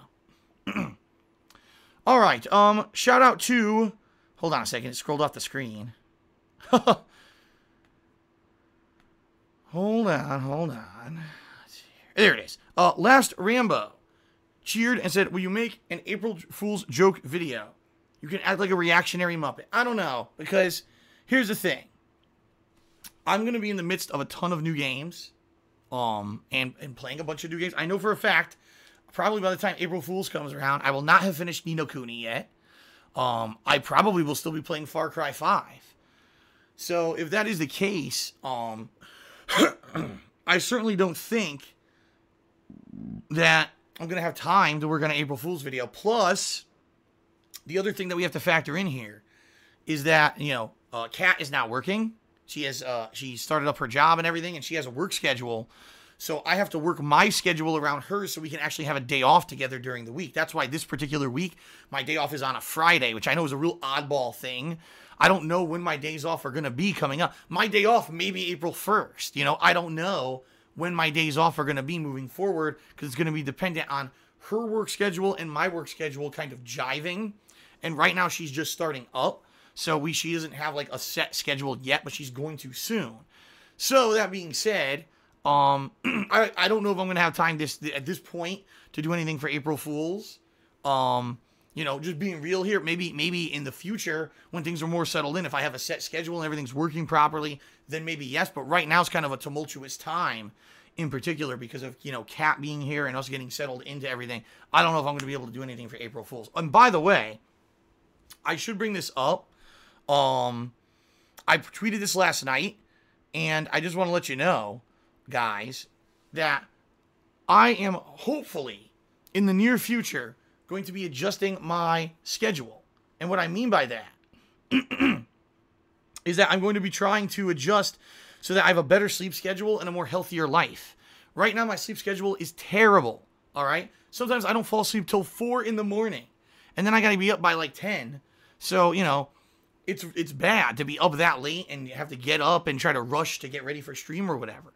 All right. Shout out to... Hold on a second. It scrolled off the screen. Hold on. There it is. Last Rambo cheered and said, will you make an April Fool's joke video? You can act like a reactionary Muppet. I don't know, because here's the thing. I'm going to be in the midst of a ton of new games, and playing a bunch of new games. I know for a fact, probably by the time April Fool's comes around, I will not have finished Ni no Kuni yet. I probably will still be playing Far Cry 5. So if that is the case, I certainly don't think that I'm going to have time to work on an April Fool's video. Plus, the other thing that we have to factor in here is that, Kat is not working. She started up her job and everything, and she has a work schedule. So I have to work my schedule around hers so we can actually have a day off together during the week. That's why this particular week, my day off is on a Friday, which I know is a real oddball thing. I don't know when my days off are going to be coming up. My day off may be April 1st. You know, I don't know when my days off are going to be moving forward because it's going to be dependent on her work schedule and my work schedule kind of jiving. And right now she's just starting up. So she doesn't have like a set schedule yet, but she's going to soon. So that being said, I don't know if I'm going to have time at this point to do anything for April Fools. You know, just being real here, maybe in the future when things are more settled in, if I have a set schedule and everything's working properly, then maybe yes. But right now it's kind of a tumultuous time in particular because of, you know, Kat being here and us getting settled into everything. I don't know if I'm going to be able to do anything for April Fools. And by the way, I should bring this up. I tweeted this last night, and I just want to let you know, guys, that I am hopefully in the near future going to be adjusting my schedule. And what I mean by that is that I'm going to be trying to adjust so that I have a better sleep schedule and a more healthier life. Right now, my sleep schedule is terrible, all right? Sometimes I don't fall asleep till 4 in the morning, and then I got to be up by like 10. So, you know, it's bad to be up that late and have to get up and try to rush to get ready for stream or whatever.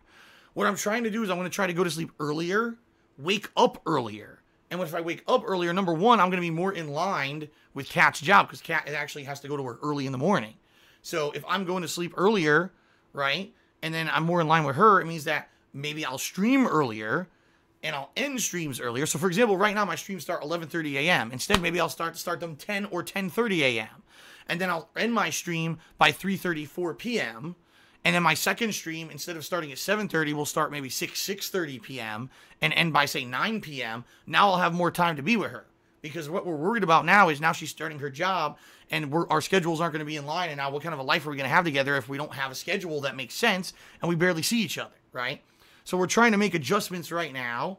What I'm trying to do is I'm going to try to go to sleep earlier, wake up earlier. And if I wake up earlier, number one, I'm going to be more in line with Kat's job because Kat actually has to go to work early in the morning. So if I'm going to sleep earlier, right, and then I'm more in line with her, it means that maybe I'll stream earlier and I'll end streams earlier. So for example, right now my streams start 11:30 a.m. Instead, maybe I'll start them 10 or 10:30 a.m. And then I'll end my stream by 3:34 p.m. And then my second stream, instead of starting at 7:30, will start maybe 6:30 p.m. and end by, say, 9 p.m. Now I'll have more time to be with her. Because what we're worried about now is now she's starting her job, and our schedules aren't going to be in line. And now what kind of a life are we going to have together if we don't have a schedule that makes sense and we barely see each other, right? So we're trying to make adjustments right now.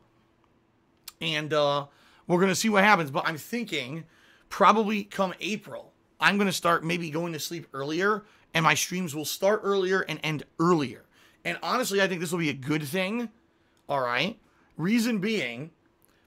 And we're going to see what happens. But I'm thinking probably come April, I'm going to start maybe going to sleep earlier, and my streams will start earlier and end earlier. And honestly, I think this will be a good thing, all right? Reason being,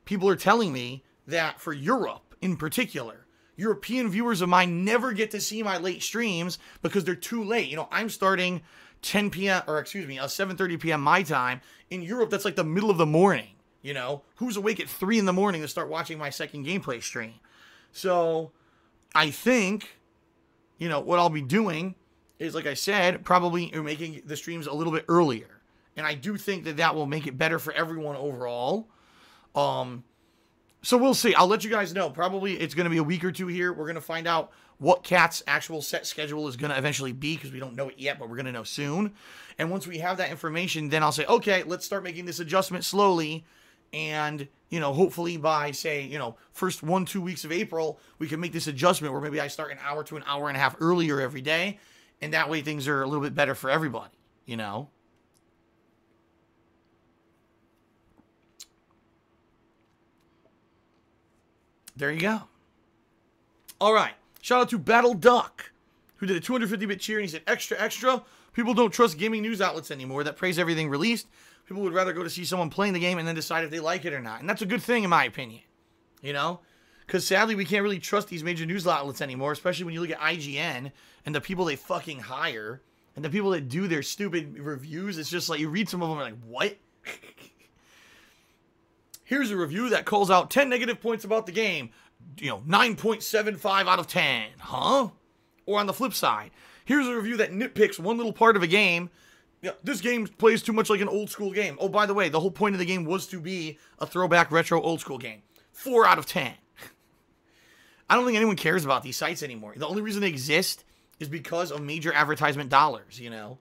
people are telling me that for Europe in particular, European viewers of mine never get to see my late streams because they're too late. You know, I'm starting 10 p.m., or excuse me, 7:30 p.m. my time. In Europe, that's like the middle of the morning, you know? Who's awake at 3 in the morning to start watching my second gameplay stream? So I think, you know, what I'll be doing is, like I said, probably making the streams a little bit earlier. And I do think that will make it better for everyone overall. So we'll see. I'll let you guys know. Probably it's going to be a week or two here. We're going to find out what Kat's actual set schedule is going to eventually be because we don't know it yet, but we're going to know soon. And once we have that information, then I'll say, okay, let's start making this adjustment slowly. And, you know, hopefully by, say, you know, first 1-2 weeks of April, we can make this adjustment where maybe I start an hour to an hour and a half earlier every day. And that way things are a little bit better for everybody, you know? There you go. All right. Shout out to Battle Duck, who did a 250-bit cheer, and he said, extra, extra. People don't trust gaming news outlets anymore that praise everything released. People would rather go to see someone playing the game and then decide if they like it or not. And that's a good thing, in my opinion. You know? Because sadly, we can't really trust these major news outlets anymore, especially when you look at IGN and the people they fucking hire and the people that do their stupid reviews. It's just like, you read some of them and you're like, what? Here's a review that calls out 10 negative points about the game. You know, 9.75 out of 10. Huh? Or on the flip side, here's a review that nitpicks one little part of a game. Yeah, this game plays too much like an old school game. Oh, by the way, the whole point of the game was to be a throwback retro old school game. 4 out of 10. I don't think anyone cares about these sites anymore. The only reason they exist is because of major advertisement dollars, you know.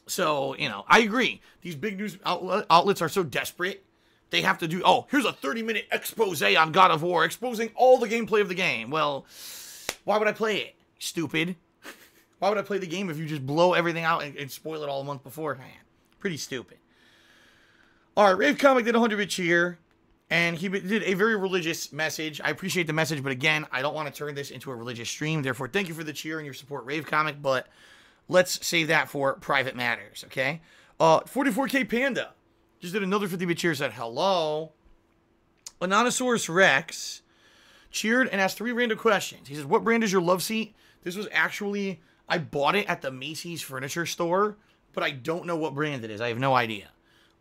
So, you know, I agree. These big news outlets are so desperate. They have to do, oh, here's a 30-minute expose on God of War, exposing all the gameplay of the game. Well, why would I play it? Stupid. Why would I play the game if you just blow everything out and spoil it all a month beforehand? Pretty stupid. All right, Rave Comic did a 100-bit cheer, and he did a very religious message. I appreciate the message, but again, I don't want to turn this into a religious stream. Therefore, thank you for the cheer and your support, Rave Comic, but let's save that for private matters, okay? 44K Panda just did another 50-bit cheer, said hello. Anonysaurus Rex cheered and asked 3 random questions. He says, what brand is your love seat? This was actually, I bought it at the Macy's furniture store, but I don't know what brand it is. I have no idea.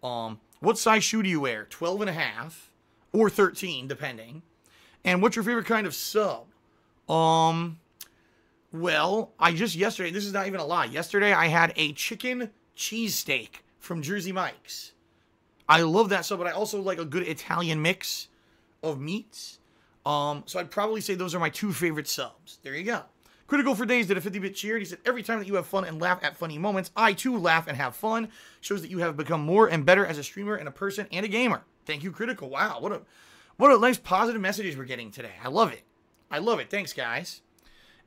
What size shoe do you wear? 12 and a half or 13, depending. And what's your favorite kind of sub? Well, I just yesterday, this is not even a lie. Yesterday I had a chicken cheesesteak from Jersey Mike's. I love that sub, but I also like a good Italian mix of meats. So I'd probably say those are my 2 favorite subs. There you go. Critical for Days did a 50-bit cheer. He said, every time that you have fun and laugh at funny moments, I too laugh and have fun. Shows that you have become more and better as a streamer and a person and a gamer. Thank you, Critical. Wow, what a nice positive messages we're getting today. I love it. I love it. Thanks, guys.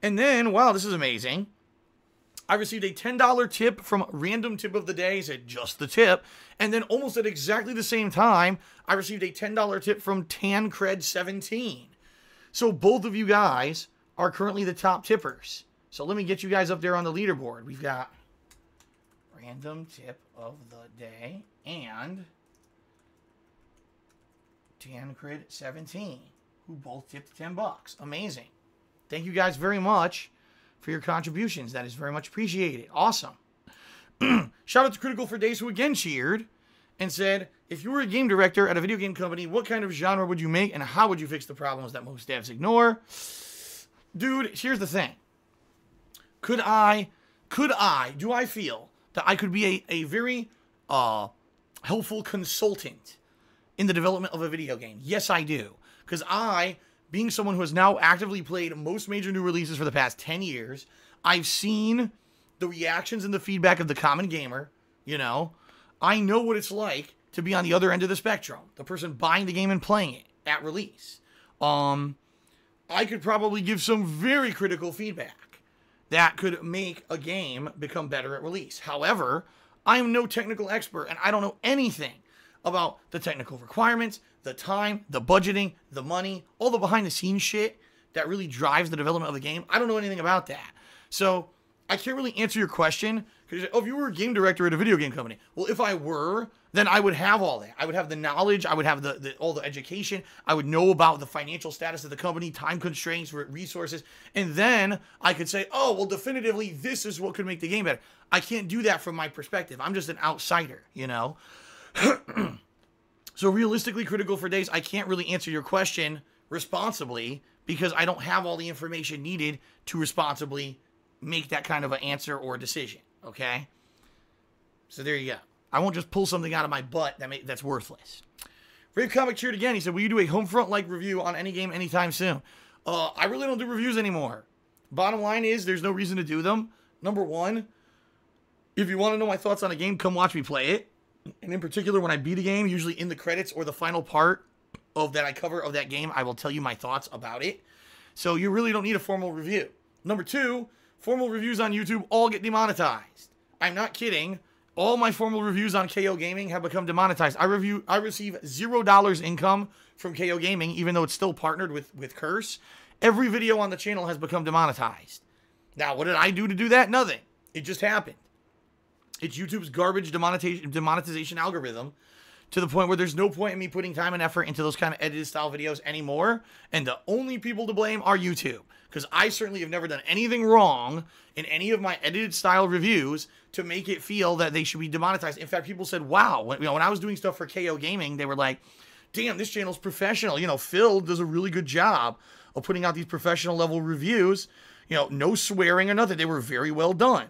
And then, wow, this is amazing. I received a $10 tip from Random Tip of the Day. He said, just the tip. And then almost at exactly the same time, I received a $10 tip from Tancred17. So both of you guys are currently the top tippers. So let me get you guys up there on the leaderboard. We've got Random Tip of the Day and Tancred17, who both tipped $10. Amazing. Thank you guys very much for your contributions. That is very much appreciated. Awesome. Shout out to Critical for Days, who again cheered and said, if you were a game director at a video game company, what kind of genre would you make and how would you fix the problems that most devs ignore? Dude, here's the thing. Do I feel that I could be a very helpful consultant in the development of a video game? Yes, I do. Because being someone who has now actively played most major new releases for the past 10 years, I've seen the reactions and the feedback of the common gamer, you know. I know what it's like to be on the other end of the spectrum, the person buying the game and playing it at release. I could probably give some very critical feedback that could make a game become better at release. However, I am no technical expert, and I don't know anything about the technical requirements, the time, the budgeting, the money, all the behind-the-scenes shit that really drives the development of the game. I don't know anything about that. So I can't really answer your question. Because, oh, if you were a game director at a video game company. Well, if I were, then I would have all that. I would have the knowledge. I would have all the education. I would know about the financial status of the company, time constraints, resources. And then I could say, oh, well, definitively, this is what could make the game better. I can't do that from my perspective. I'm just an outsider, you know? So realistically, Critical for Days, I can't really answer your question responsibly because I don't have all the information needed to responsibly make that kind of an answer or decision. Okay? So there you go. I won't just pull something out of my butt that's worthless. Rave Comic cheered again. He said, will you do a Homefront-like review on any game anytime soon? I really don't do reviews anymore. Bottom line is, there's no reason to do them. Number one, if you want to know my thoughts on a game, come watch me play it. And in particular, when I beat a game, usually in the credits or the final part of that I cover of that game, I will tell you my thoughts about it. So you really don't need a formal review. Number two, formal reviews on YouTube all get demonetized. I'm not kidding. All my formal reviews on KO Gaming have become demonetized. I receive $0 income from KO Gaming, even though it's still partnered with Curse. Every video on the channel has become demonetized. Now, what did I do to do that? Nothing. It just happened. It's YouTube's garbage demonetization algorithm to the point where there's no point in me putting time and effort into those kind of edited style videos anymore. And the only people to blame are YouTube. Because I certainly have never done anything wrong in any of my edited style reviews to make it feel that they should be demonetized. In fact, people said, wow, when I was doing stuff for KO Gaming, they were like, damn, this channel's professional. You know, Phil does a really good job of putting out these professional level reviews. You know, no swearing or nothing. They were very well done.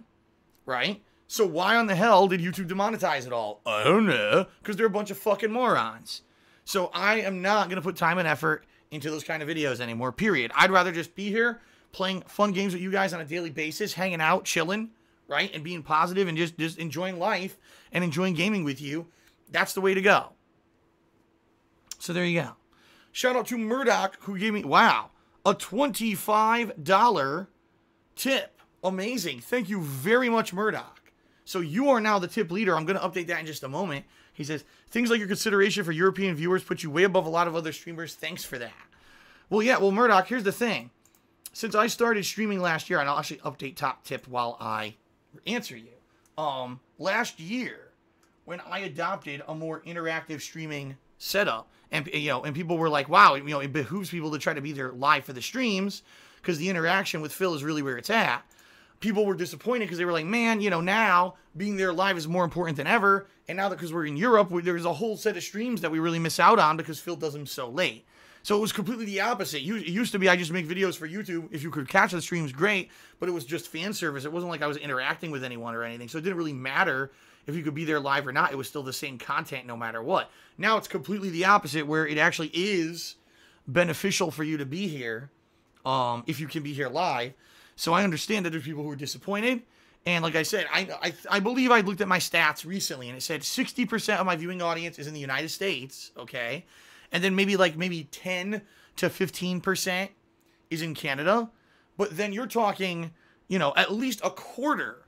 Right? So why on the hell did YouTube demonetize it all? I don't know. Because they're a bunch of fucking morons. So I am not going to put time and effort into those kind of videos anymore, period. I'd rather just be here playing fun games with you guys on a daily basis, hanging out, chilling, right? And being positive and just enjoying life and enjoying gaming with you. That's the way to go. So there you go. Shout out to Murdoch, who gave me, wow, a $25 tip. Amazing. Thank you very much, Murdoch. So you are now the tip leader. I'm going to update that in just a moment. He says, things like your consideration for European viewers put you way above a lot of other streamers. Thanks for that. Well, yeah. Well, Murdoch, here's the thing. Since I started streaming last year, and I'll actually update top tip while I answer you. Last year, when I adopted a more interactive streaming setup. And, and people were like, wow, it behooves people to try to be there live for the streams because the interaction with Phil is really where it's at. People were disappointed because they were like, man, now being there live is more important than ever. And now that because we're in Europe, there's a whole set of streams that we really miss out on because Phil does them so late. So it was completely the opposite. It used to be I just make videos for YouTube. If you could catch the streams, great. But it was just fan service. It wasn't like I was interacting with anyone or anything. So it didn't really matter if you could be there live or not. It was still the same content no matter what. Now it's completely the opposite where it actually is beneficial for you to be here if you can be here live. So I understand that there's people who are disappointed. And like I said, I believe I looked at my stats recently and it said 60% of my viewing audience is in the United States, okay? And then maybe 10 to 15% is in Canada. But then you're talking, at least a quarter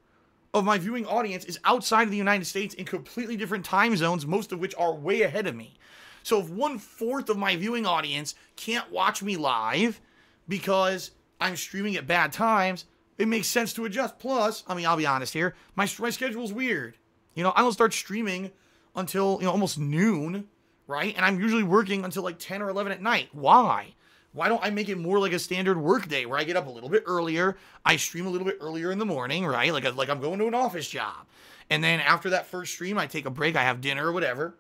of my viewing audience is outside of the United States in completely different time zones, most of which are way ahead of me. So if 1/4 of my viewing audience can't watch me live because I'm streaming at bad times, it makes sense to adjust. Plus, I'll be honest here, my schedule's weird. I don't start streaming until, almost noon, right? And I'm usually working until like 10 or 11 at night. Why? Why don't I make it more like a standard work day where I get up a little bit earlier, I stream a little bit earlier in the morning, right? Like I'm going to an office job. And then after that first stream, I take a break, I have dinner or whatever.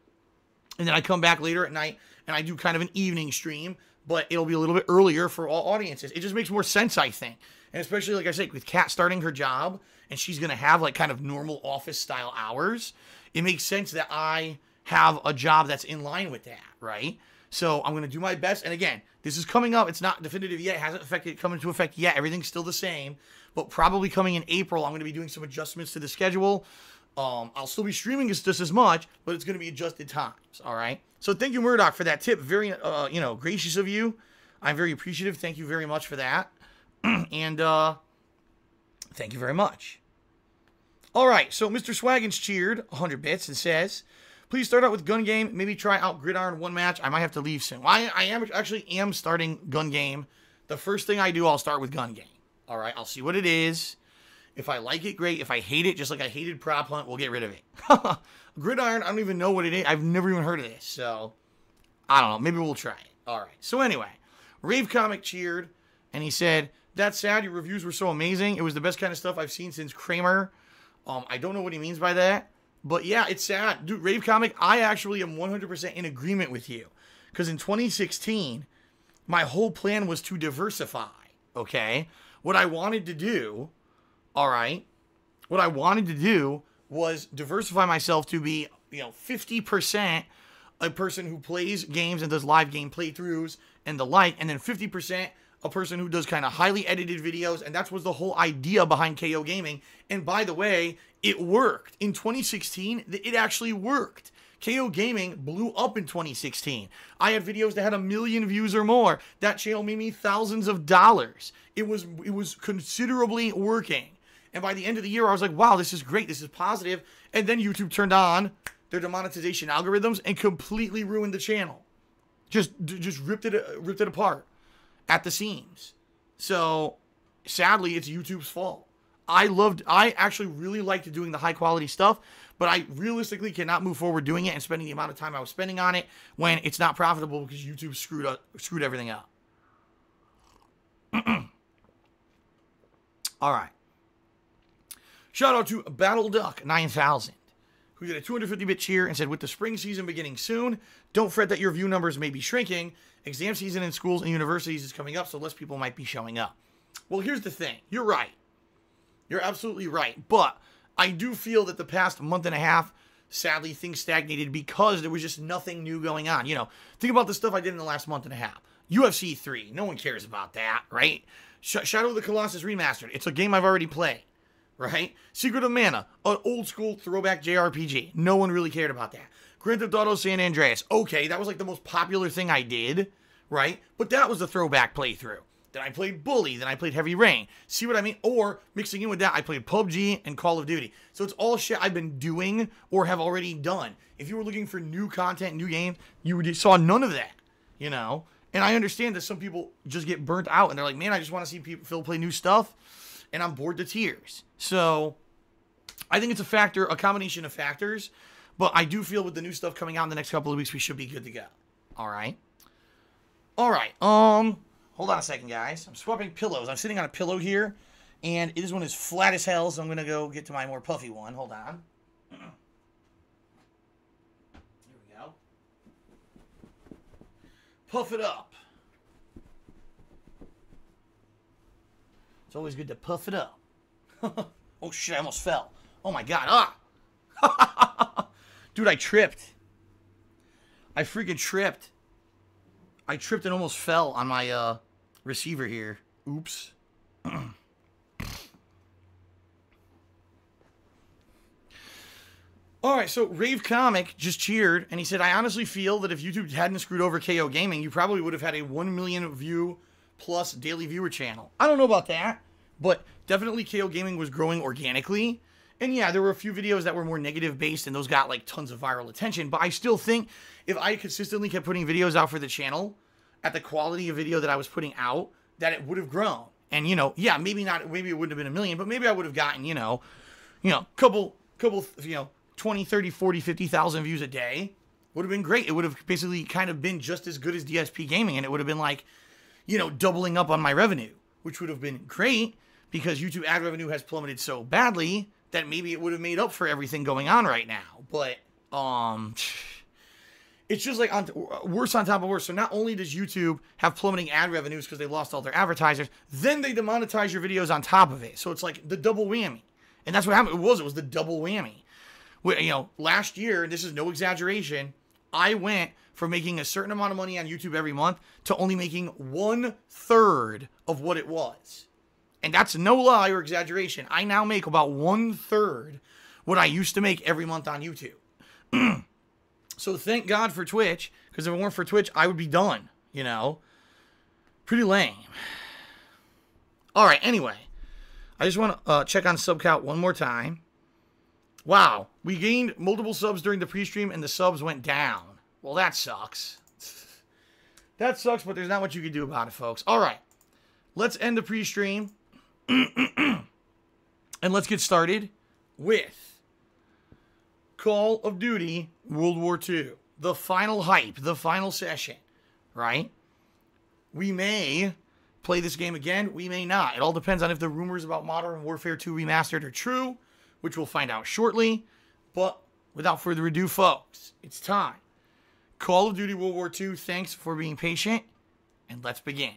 And then I come back later at night and I do kind of an evening stream, but it'll be a little bit earlier for all audiences. It just makes more sense, I think. And especially, like I said, with Kat starting her job and she's going to have like kind of normal office style hours, it makes sense that I have a job that's in line with that, right? So I'm going to do my best. And again, this is coming up. It's not definitive yet. It hasn't come into effect yet. Everything's still the same. But probably coming in April, I'm going to be doing some adjustments to the schedule. I'll still be streaming just as much, but it's going to be adjusted times, all right? So thank you, Murdoch, for that tip. Very, gracious of you. I'm very appreciative. Thank you very much for that. And thank you very much. All right, so Mr. Swaggins cheered 100 bits and says, please start out with Gun Game. Maybe try out Gridiron one match. I might have to leave soon. Well, I am starting Gun Game. The first thing I do, I'll start with Gun Game. All right, I'll see what it is. If I like it, great. If I hate it, just like I hated Prop Hunt, we'll get rid of it. Gridiron, I don't even know what it is. I've never even heard of this. So, I don't know. Maybe we'll try it. All right. So anyway, Rave Comic cheered, and he said, that's sad. Your reviews were so amazing. It was the best kind of stuff I've seen since Kramer. I don't know what he means by that. But yeah, it's sad. Dude, Rave Comic, I actually am 100% in agreement with you. Because in 2016, my whole plan was to diversify, okay? What I wanted to do, all right, what I wanted to do was diversify myself to be, 50% a person who plays games and does live game playthroughs and the like, and then 50% a person who does kind of highly edited videos, and that was the whole idea behind KO Gaming. And by the way, it worked. In 2016, it actually worked. KO Gaming blew up in 2016. I had videos that had 1 million views or more. That channel made me thousands of dollars. It was considerably working. And by the end of the year, I was like, wow, this is great. This is positive. And then YouTube turned on their demonetization algorithms and completely ruined the channel. Just ripped it apart at the seams. So sadly, it's YouTube's fault. I actually really liked doing the high quality stuff, but I realistically cannot move forward doing it and spending the amount of time I was spending on it when it's not profitable because YouTube screwed everything up. All right. Shout out to Battle Duck 9000, who did a 250-bit cheer and said, with the spring season beginning soon, don't fret that your view numbers may be shrinking. Exam season in schools and universities is coming up, so less people might be showing up. Well, here's the thing. You're right. You're absolutely right. But I do feel that the past month and a half, sadly, things stagnated because there was just nothing new going on. Think about the stuff I did in the last month and a half. UFC 3. No one cares about that, right? Shadow of the Colossus Remastered. It's a game I've already played, right? Secret of Mana. An old school throwback JRPG. No one really cared about that. Grand Theft Auto San Andreas. Okay, that was like the most popular thing I did, right? But that was a throwback playthrough. Then I played Bully. Then I played Heavy Rain. See what I mean? Or mixing in with that, I played PUBG and Call of Duty. So it's all shit I've been doing or have already done. If you were looking for new content, new games, you saw none of that, And I understand that some people just get burnt out and they're like, man, I just want to see Phil play new stuff. And I'm bored to tears. So I think it's a combination of factors. But I do feel with the new stuff coming out in the next couple of weeks, we should be good to go. All right. All right. Hold on a second, guys. I'm swapping pillows. I'm sitting on a pillow here, and this one is flat as hell, so I'm going to go get to my more puffy one. Hold on. Here we go. Puff it up. It's always good to puff it up. Oh, shit, I almost fell. Oh, my God. Ah! Dude, I tripped. I freaking tripped. I tripped and almost fell on my receiver here. Oops. Alright, so Rave Comic just cheered, and he said, I honestly feel that if YouTube hadn't screwed over KO Gaming, you probably would have had a 1 million view plus daily viewer channel. I don't know about that, but definitely KO Gaming was growing organically. And yeah, there were a few videos that were more negative based, and those got like tons of viral attention. But I still think if I consistently kept putting videos out for the channel at the quality of video that I was putting out, that it would have grown. And, you know, yeah, maybe not, maybe it wouldn't have been 1 million, but maybe I would have gotten, you know, couple, 20, 30, 40, 50,000 views a day. Would have been great. It would have basically kind of been just as good as DSP Gaming, and it would have been like, you know, doubling up on my revenue, which would have been great because YouTube ad revenue has plummeted so badly that maybe it would have made up for everything going on right now. But, it's just like worse on top of worse. So not only does YouTube have plummeting ad revenues because they lost all their advertisers, then they demonetize your videos on top of it. So it's like the double whammy. And that's what happened. It was the double whammy. You know, last year, and this is no exaggeration, I went from making a certain amount of money on YouTube every month to only making 1/3 of what it was. And that's no lie or exaggeration. I now make about 1/3 what I used to make every month on YouTube. So thank God for Twitch, because if it weren't for Twitch, I would be done, you know. Pretty lame. All right, anyway. I just want to check on sub count one more time. Wow, we gained multiple subs during the pre-stream, and the subs went down. Well, that sucks. That sucks, but there's not much you can do about it, folks. All right, let's end the pre-stream. And let's get started with Call of Duty World War II. The final hype, the final session, right? We may play this game again. We may not. It all depends on if the rumors about Modern Warfare 2 Remastered are true, which we'll find out shortly. But without further ado, folks, it's time. Call of Duty World War II, thanks for being patient, and let's begin.